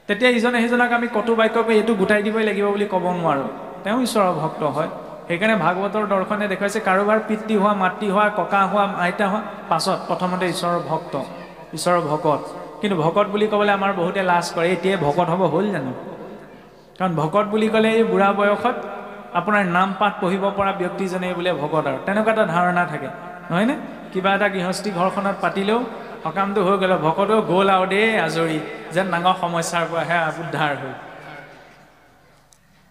তেতিয়া ইজনে সিজনক আমি কটু বাক্য কৈ এইটো গোটাই দিবই লাগিব বুলি ক'ব নোৱাৰোঁ তেওঁ ঈশ্বৰৰ ভক্ত হয় সেইকাৰণে ভাগৱতৰ দৰ্শনে দেখুৱাইছে কাৰোবাৰ পিতৃ হোৱা মাতৃ হোৱা ককা হোৱা আইতা হোৱা পাছত প্ৰথমতে ঈশ্বৰৰ ভক্ত ঈশ্বৰৰ ভকত কিন্তু ভকত বুলি ক'বলৈ আমাৰ বহুতে লাজ কৰে এতিয়াই ভকত হ'ব হ'ল জানো কাৰণ ভকত বুলি ক'লে এই বুঢ়া বয়সত আপোনাৰ নাম পাঠ পঢ়িব পৰা ব্যক্তিজনেই বোলে ভকত আৰু তেনেকুৱা এটা ধাৰণা থাকে নহয়নে কিবা এটা গৃহস্থী ঘৰখনত পাতিলেও সকামটো হৈ গ'ল ভকতো গ'ল আৰু দেই আজৰি যেন ডাঙৰ সমস্যাৰ পৰাহে উদ্ধাৰ হ'ল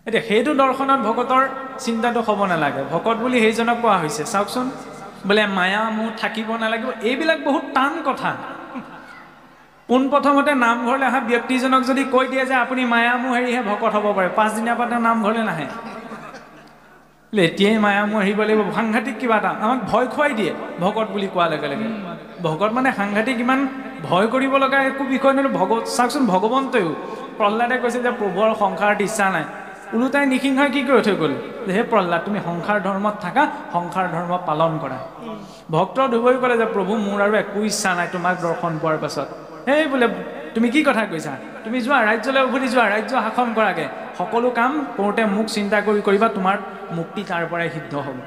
এতিয়া সেইটো দৰ্শনত ভকতৰ চিন্তাটো হ'ব নালাগে ভকত বুলি সেইজনক কোৱা হৈছে চাওকচোন বোলে মায়া মোহ থাকিব নালাগিব এইবিলাক বহুত টান কথা পোনপ্ৰথমতে নামঘৰলৈ অহা ব্যক্তিজনক যদি কৈ দিয়ে যে আপুনি মায়া মোহ হেৰিহে ভকত হ'ব পাৰে পাঁচদিনীয়া পৰা তেওঁ নামঘৰলৈ নাহে এতিয়াই মায়া মোহ এৰিব লাগিব সাংঘাতিক কিবা এটা আমাক ভয় খুৱাই দিয়ে ভকত বুলি কোৱাৰ লগে লগে ভকত মানে সাংঘাতিক ইমান ভয় কৰিব লগা একো বিষয় নহয় ভগৱত চাওকচোন ভগৱন্তয়ো প্ৰহ্লাদে কৈছে যে প্ৰভুৰ সংসাৰত ইচ্ছা নাই ওলোটাই নিসিংহাই কি কৰি থৈ গ'ল যে হে প্ৰহ্লাদ তুমি সংসাৰ ধৰ্মত থাকা সংসাৰ ধৰ্ম পালন কৰা ভক্ত ধুবই ক'লে যে প্ৰভু মোৰ আৰু একো ইচ্ছা নাই তোমাক দৰ্শন পোৱাৰ পাছত এই বোলে তুমি কি কথা কৈছা তুমি যোৱা ৰাজ্যলৈ উভতি যোৱা ৰাজ্য শাসন কৰাগে সকলো কাম কৰোঁতে মোক চিন্তা কৰি কৰিবা তোমাৰ মুক্তি তাৰ পৰাই সিদ্ধ হ'ব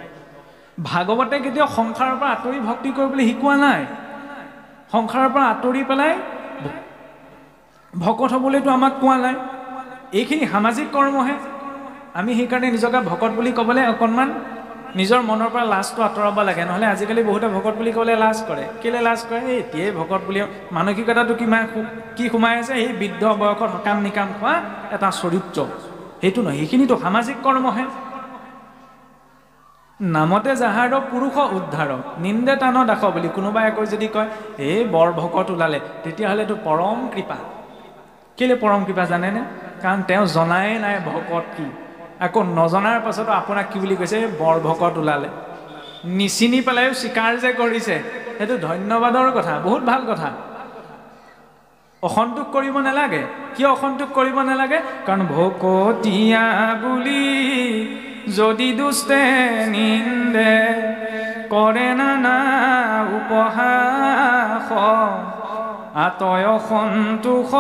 ভাগৱতে কেতিয়াও সংসাৰৰ পৰা আঁতৰি ভক্তি কৰিবলৈ শিকোৱা নাই সংসাৰৰ পৰা আঁতৰি পেলাই ভকত হ'বলৈতো আমাক কোৱা নাই এইখিনি সামাজিক কৰ্মহে আমি সেইকাৰণে নিজকে ভকত বুলি ক'বলৈ অকণমান নিজৰ মনৰ পৰা লাজটো আঁতৰাব লাগে নহ'লে আজিকালি বহুতে ভকত বুলি ক'বলৈ লাজ কৰে কেলৈ লাজ কৰে এই এতিয়াই ভকত বুলি মানসিকতাটো কি সোমাই আছে সেই বৃদ্ধ বয়সত সকাম নিকাম খোৱা এটা চৰিত্ৰ সেইটো নহয় সেইখিনিতো সামাজিক কৰ্মহে নামতে যাহাৰ পুৰুষ উদ্ধাৰক নিন্দে টান দাস বুলি কোনোবাই আকৌ যদি কয় এই বৰ ভকত ওলালে তেতিয়াহ'লেতো পৰম কৃপা কেলৈ পৰম কৃপা জানেনে কাৰণ তেওঁ জনাই নাই ভকত কি আকৌ নজনাৰ পাছতো আপোনাক কি বুলি কৈছে বৰ ভকত ওলালে নিচিনি পেলাইও স্বীকাৰ যে কৰিছে সেইটো ধন্যবাদৰ কথা বহুত ভাল কথা অসন্তোষ কৰিব নালাগে কিয় অসন্তোষ কৰিব নালাগে কাৰণ ভকতীয়া বুলি যদি দুষ্টে নিন্দে কৰে নানা উপহাস আতয় সন্তোষ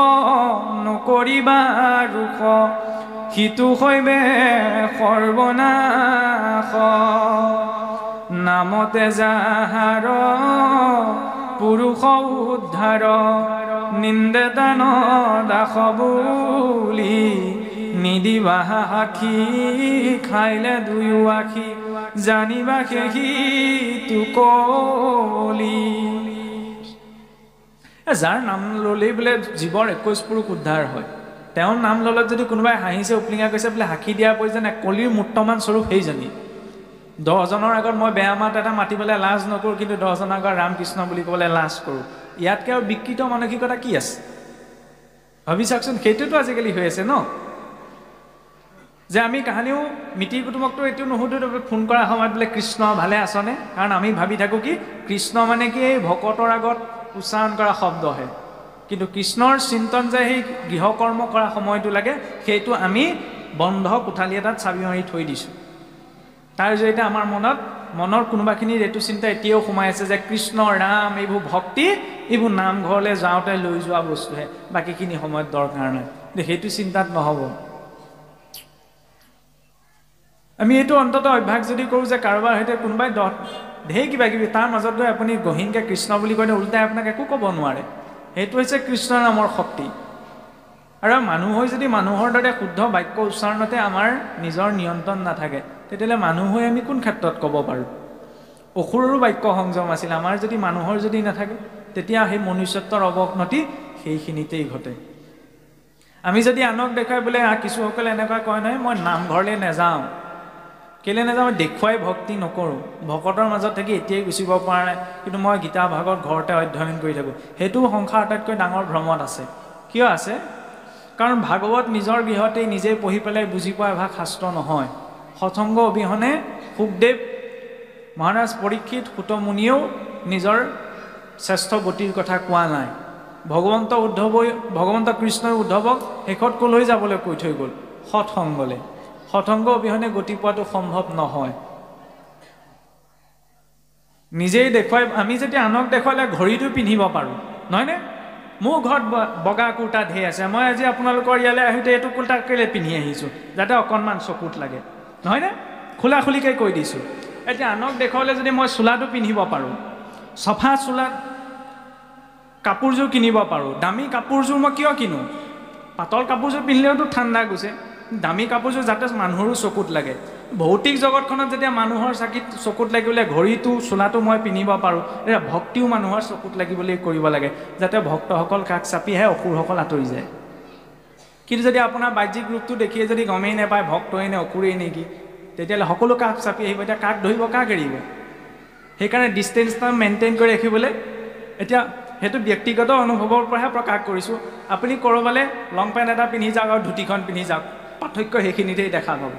নকৰিবা ৰোষ সিটো হৈবে সৰ্বনাশ নামতে যাহাৰ পুৰুষ উদ্ধাৰ নিন্দে টান দাস বুলি নিদিবা আখি খাইলে দুয়ো আখি জানিবা সেহি তুকলি যাৰ নাম ল'লেই বোলে জীৱৰ 21 পুৰুষ উদ্ধাৰ হয় তেওঁৰ নাম ল'লত যদি কোনোবাই হাঁহিছে উপলিঙা কৈছে বোলে সাক্ষী দিয়াৰ প্ৰয়োজন কলিৰ মূৰ্তমান স্বৰূপ সেইজনী 10জনৰ আগত মই বেয়া মাত এটা মাতিবলৈ লাজ নকৰোঁ কিন্তু 10জনৰ আগত ৰামকৃষ্ণ বুলি ক'বলৈ লাজ কৰোঁ ইয়াতকৈ আৰু বিকৃত মানসিকতা কি আছে ভাবি চাওকচোন, সেইটোতো আজিকালি হৈ আছে ন, যে আমি কাহানিও মিতিৰ কুটুমকতো এইটো নুসুধো ফোন কৰাৰ সময়ত বোলে কৃষ্ণ ভালে আছনে, কাৰণ আমি ভাবি থাকোঁ কি কৃষ্ণ মানে কি এই ভকতৰ আগত উচ্চাৰণ কৰা শব্দহে, কিন্তু কৃষ্ণৰ চিন্তন যে সেই গৃহকৰ্ম কৰা সময়টো লাগে, সেইটো আমি বন্ধ কোঠালি এটাত চাবি মাৰি থৈ দিছোঁ। তাৰ জৰিয়তে আমাৰ মনৰ কোনোবাখিনিৰ এইটো চিন্তা এতিয়াও সোমাই আছে যে কৃষ্ণ ৰাম এইবোৰ ভক্তি, এইবোৰ নামঘৰলৈ যাওঁতে লৈ যোৱা বস্তুহে, বাকীখিনি সময়ত দৰকাৰ নাই। সেইটো চিন্তাত নহ'ব। আমি এইটো অন্ততঃ অভ্যাস যদি কৰোঁ যে কাৰোবাৰ সৈতে কোনোবাই ঢেৰ কিবা কিবি, তাৰ মাজত গৈ আপুনি গহীনকৈ কৃষ্ণ বুলি কয়, উল্টাই আপোনাক একো ক'ব নোৱাৰে। সেইটো হৈছে কৃষ্ণ নামৰ শক্তি। আৰু মানুহ হৈ যদি মানুহৰ দৰে শুদ্ধ বাক্য উচ্চাৰণতে আমাৰ নিজৰ নিয়ন্ত্ৰণ নাথাকে, তেতিয়াহ'লে মানুহ হৈ আমি কোন ক্ষেত্ৰত ক'ব পাৰোঁ? অসুৰৰো বাক্য সংযম আছিল, আমাৰ যদি মানুহৰ যদি নাথাকে, তেতিয়া সেই মনুষ্যত্বৰ অৱনতি সেইখিনিতেই ঘটে। আমি যদি আনক দেখুৱাই বোলে, কিছুসকলে এনেকুৱা কয় নহয়, মই নামঘৰলৈ নাযাওঁ, কেলৈ নাযাওঁ, মই দেখুৱাই ভক্তি নকৰোঁ, ভকতৰ মাজত থাকি এতিয়াই গুচিব পৰা নাই, কিন্তু মই গীতা ভাগত ঘৰতে অধ্যয়ন কৰি থাকোঁ। সেইটোও সংসাৰ আটাইতকৈ ডাঙৰ ভ্ৰমত আছে। কিয় আছে? কাৰণ ভাগৱত নিজৰ গৃহতেই নিজেই পঢ়ি পেলাই বুজি পোৱা এভাগ শাস্ত্ৰ নহয়। সৎসংগ অবিহনে সুখদেৱ, মহাৰাজ পৰীক্ষিত, সুতমুনিয়েও নিজৰ শ্ৰেষ্ঠ গতিৰ কথা কোৱা নাই। ভগৱন্ত কৃষ্ণই উদ্ধৱক শেষত কলৈ যাবলৈ কৈ থৈ গ'ল? সৎসংগলৈ। সৎসংগ অবিহনে গতি পোৱাটো সম্ভৱ নহয়। নিজেই দেখুৱাই, আমি যেতিয়া আনক দেখুৱালে ঘড়ীটো পিন্ধিব পাৰোঁ, নহয়নে? মোৰ ঘৰত বগা কুৰ্তা ঢেৰ আছে, মই আজি আপোনালোকৰ ইয়ালৈ আহোঁতে এইটো কুৰ্তা কেলৈ পিন্ধি আহিছোঁ, যাতে অকণমান চকুত লাগে, নহয়নে? খোলা খুলিকৈ কৈ দিছোঁ। এতিয়া আনক দেখুৱালে যদি মই চোলাটো পিন্ধিব পাৰোঁ, চফা চোলাত কাপোৰযোৰ কিনিব পাৰোঁ, দামী কাপোৰযোৰ মই কিয় কিনো? পাতল কাপোৰযোৰ পিন্ধিলেওতো ঠাণ্ডা গৈছে, দামী কাপোৰযোৰ যাতে মানুহৰো চকুত লাগে। ভৌতিক জগতখনত যেতিয়া মানুহৰ চকুত লাগিবলৈ ঘড়ীটো চোলাটো মই পিন্ধিব পাৰোঁ, এতিয়া ভক্তিও মানুহৰ চকুত লাগিবলৈ কৰিব লাগে, যাতে ভক্তসকল কাষ চাপিহে অসুৰসকল আঁতৰি যায়। কিন্তু যদি আপোনাৰ বাহ্যিক ৰূপটো দেখিয়ে যদি গমেই নাপায় ভক্তই নে অসুৰেই নেকি, তেতিয়াহ'লে সকলো কাষ চাপি আহিব। এতিয়া কাক ধৰিব, কাক এৰিব? সেইকাৰণে ডিষ্টেঞ্চটো মেইনটেইন কৰি ৰাখিবলৈ, এতিয়া সেইটো ব্যক্তিগত অনুভৱৰ পৰাহে প্ৰকাশ কৰিছোঁ। আপুনি ক'ৰবালৈ লং পেণ্ট এটা পিন্ধি যাওক আৰু ধুতিখন পিন্ধি যাওক, পাৰ্থক্য সেইখিনিতেই দেখা পাব।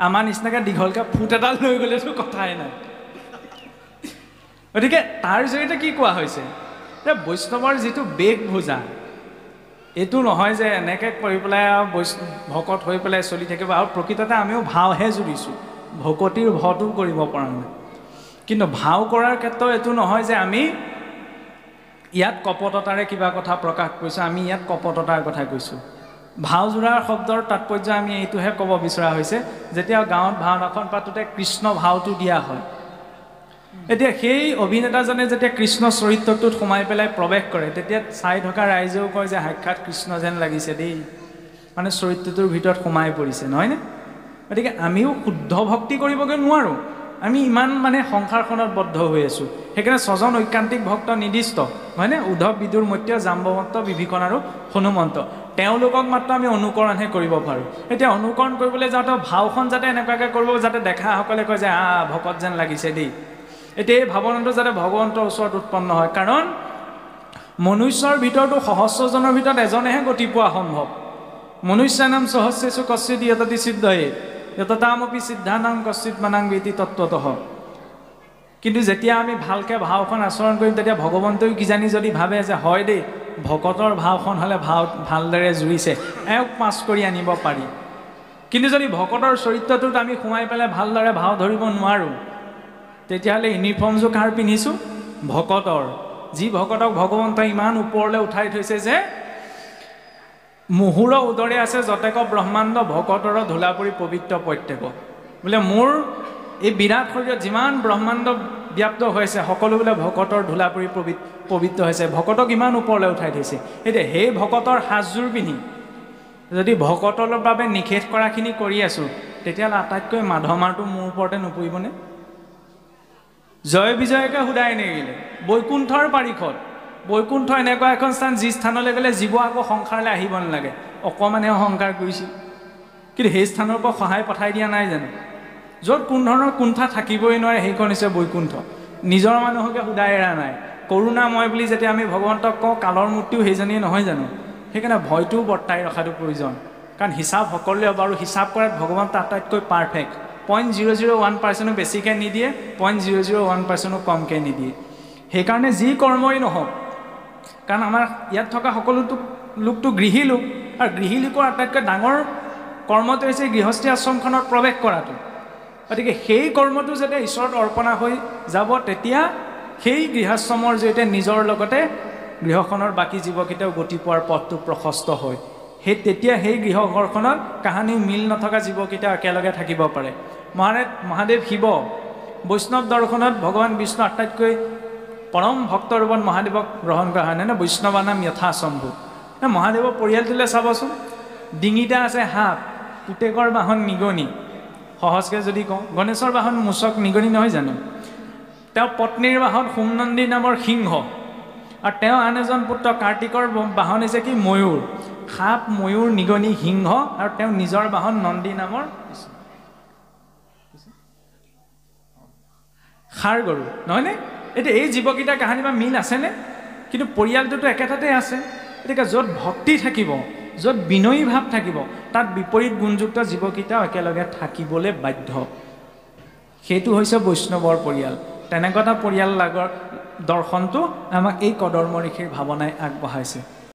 আমাৰ নিচিনাকৈ দীঘলকৈ ফুট এডাল লৈ গ'লেতো কথাই নাই। গতিকে তাৰ জৰিয়তে কি কোৱা হৈছে যে বৈষ্ণৱৰ যিটো বেশভূষা, এইটো নহয় যে এনেকৈ কৰি পেলাই আৰু ভকত হৈ পেলাই চলি থাকিব। আৰু প্ৰকৃততে আমিও ভাওহে জুৰিছোঁ, ভকতিৰ ভটো কৰিব পৰা নাই। কিন্তু ভাও কৰাৰ ক্ষেত্ৰত এইটো নহয় যে আমি ইয়াত কপটতাৰে কিবা কথা প্ৰকাশ কৰিছোঁ, আমি ইয়াত কপটতাৰ কথা কৈছোঁ। ভাও জোৰাৰ শব্দৰ তাৎপৰ্য আমি এইটোহে ক'ব বিচৰা হৈছে, যেতিয়া গাঁৱত ভাওনাখন পাতোঁতে কৃষ্ণ ভাওটো দিয়া হয়, এতিয়া সেই অভিনেতাজনে যেতিয়া কৃষ্ণ চৰিত্ৰটোত সোমাই পেলাই প্ৰৱেশ কৰে, তেতিয়া চাই থকা ৰাইজেও কয় যে সাক্ষাৎ কৃষ্ণ যেন লাগিছে দেই, মানে চৰিত্ৰটোৰ ভিতৰত সোমাই পৰিছে, নহয়নে? গতিকে আমিও শুদ্ধ ভক্তি কৰিবগৈ নোৱাৰোঁ, আমি ইমান মানে সংসাৰখনত বদ্ধ হৈ আছোঁ। সেইকাৰণে ছজন ঐকান্তিক ভক্ত নিৰ্দিষ্ট, হয়নে? উদ্ধৱ, বিদুৰ, মৈত্ৰেয়, জাম্বৱন্ত, বিভীষণ আৰু হনুমন্ত। তেওঁলোকক মাত্ৰ আমি অনুকৰণহে কৰিব পাৰোঁ। এতিয়া অনুকৰণ কৰিবলৈ যাওঁতে ভাওখন যাতে এনেকুৱাকৈ কৰিব যাতে দেখাসকলে কয় যে ভকত যেন লাগিছে দেই। এতিয়া এই ভাৱনাটো যাতে ভগৱন্তৰ ওচৰত উৎপন্ন হয়, কাৰণ মনুষ্যৰ ভিতৰতো সহস্ৰজনৰ ভিতৰত এজনেহে গতি পোৱা সম্ভৱ। মনুষ্যানাম সহস্ৰেষু কশ্চিৎ য়ততি সিদ্ধয়ে যততামপি সিদ্ধানাং কশ্চিৎ মানাং বেতি তত্ত্বতঃ। কিন্তু যেতিয়া আমি ভালকৈ ভাওখন আচৰণ কৰিম, তেতিয়া ভগৱন্তই কিজানি যদি ভাবে যে হয় দেই, ভকতৰ ভাওখন হ'লে ভালদৰে জুৰিছে, এওঁক পাছ কৰি আনিব পাৰি। কিন্তু যদি ভকতৰ চৰিত্ৰটোত আমি সোমাই পেলাই ভালদৰে ভাও ধৰিব নোৱাৰোঁ, তেতিয়াহ'লে ইউনিফৰ্মযোৰ কাৰ পিন্ধিছোঁ? ভকতৰ। যি ভকতক ভগৱন্তই ইমান ওপৰলৈ উঠাই থৈছে যে মুহুৰ উদৰে আছে যতেক ব্ৰহ্মাণ্ড ভকতৰ ধূলা পৰি পবিত্ৰ প্ৰত্যেক। বোলে মোৰ এই বিৰাট শৰীৰত যিমান ব্ৰহ্মাণ্ড ব্যাপ্ত হৈছে সকলো বোলে ভকতৰ ধূলা পৰি পবিত্ৰ হৈছে, ভকতক ইমান ওপৰলৈ উঠাই থৈছে। এতিয়া সেই ভকতৰ সাজযোৰ পিন্ধি যদি ভকতৰ বাবে নিষেধ কৰাখিনি কৰি আছোঁ, তেতিয়াহ'লে আটাইতকৈ মাধমাৰটো মোৰ ওপৰতে নপৰিবনে? জয় বিজয়কে সোধাই নেৰিলে বৈকুণ্ঠৰ পাৰিষদ। বৈকুণ্ঠ এনেকুৱা এখন স্থান যি স্থানলৈ গ'লে জীৱ আকৌ সংসাৰলৈ আহিব নালাগে, অকণমানহে অহংকাৰ কৰিছিল, কিন্তু সেই স্থানৰ পৰা সহায় পঠাই দিয়া নাই জানো? য'ত কোনো ধৰণৰ কুণ্ঠা থাকিবই নোৱাৰে সেইখন হৈছে বৈকুণ্ঠ। নিজৰ মানুহকে সোধাই এৰা নাই। কৰোণাময় বুলি যেতিয়া আমি ভগৱন্তক কওঁ, কালৰ মূৰ্তিও সেইজনীয়ে নহয় জানো? সেইকাৰণে ভয়টোও বৰ্তাই ৰখাটো প্ৰয়োজন কাৰণ হিচাপ সকলোৱে বাৰু হিচাপ কৰাত ভগৱান আটাইতকৈ পাৰফেক্ট 0.001% বেছিকৈ নিদিয়ে 0.001% কমকৈ নিদিয়ে সেইকাৰণে যি কৰ্মই নহওক কাৰণ আমাৰ ইয়াত থকা সকলোতো লোকটো গৃহী লোক আৰু গৃহী লোকৰ আটাইতকৈ ডাঙৰ কৰ্মটো হৈছে গৃহস্থী আশ্ৰমখনত প্ৰৱেশ কৰাটো গতিকে সেই কৰ্মটো যেতিয়া ঈশ্বৰত অৰ্পণা হৈ যাব তেতিয়া সেই গৃহাশ্ৰমৰ জৰিয়তে নিজৰ লগতে গৃহখনৰ বাকী জীৱকেইটাও গতি পোৱাৰ পথটো প্ৰশস্ত হয় তেতিয়া সেই গৃহঘৰখনত কাহানি মিল নথকা জীৱকেইটা একেলগে থাকিব পাৰে মহাদেৱ শিৱ বৈষ্ণৱ দৰ্শনত ভগৱান বিষ্ণু আটাইতকৈ পৰম ভক্ত ৰূপত মহাদেৱক গ্ৰহণ কৰা হয় নে বৈষ্ণৱা নাম যথাসম্ভু মহাদেৱৰ পৰিয়ালটোলৈ চাবচোন ডিঙিটা আছে সাপ পুতেকৰ বাহন নিগনি সহজকৈ যদি কওঁ গণেশৰ বাহন মূচক নিগনি নহয় জানো তেওঁ পত্নীৰ বাহন সোমনন্দী নামৰ সিংহ আৰু তেওঁ আন এজন পুত্ৰ কাৰ্তিকৰ বাহন হৈছে কি ময়ূৰ সাপ ময়ূৰ নিগনি সিংহ আৰু তেওঁ নিজৰ বাহন নন্দী নামৰ ষাঁড় গৰু নহয়নে এতিয়া এই জীৱকেইটাৰ কাহিনী বা মিল আছেনে কিন্তু পৰিয়ালটোতো একেটাতে আছে গতিকে য'ত ভক্তি থাকিব য'ত বিনয়ী ভাৱ থাকিব তাত বিপৰীত গুণযুক্ত জীৱকেইটাও একেলগে থাকিবলৈ বাধ্য সেইটো হৈছে বৈষ্ণৱৰ পৰিয়াল তেনেকুৱা এটা পৰিয়াল লাগৰ দৰ্শনটো আমাক এই কদৰ্ম ঋষিৰ ভাৱনাই আগবঢ়াইছে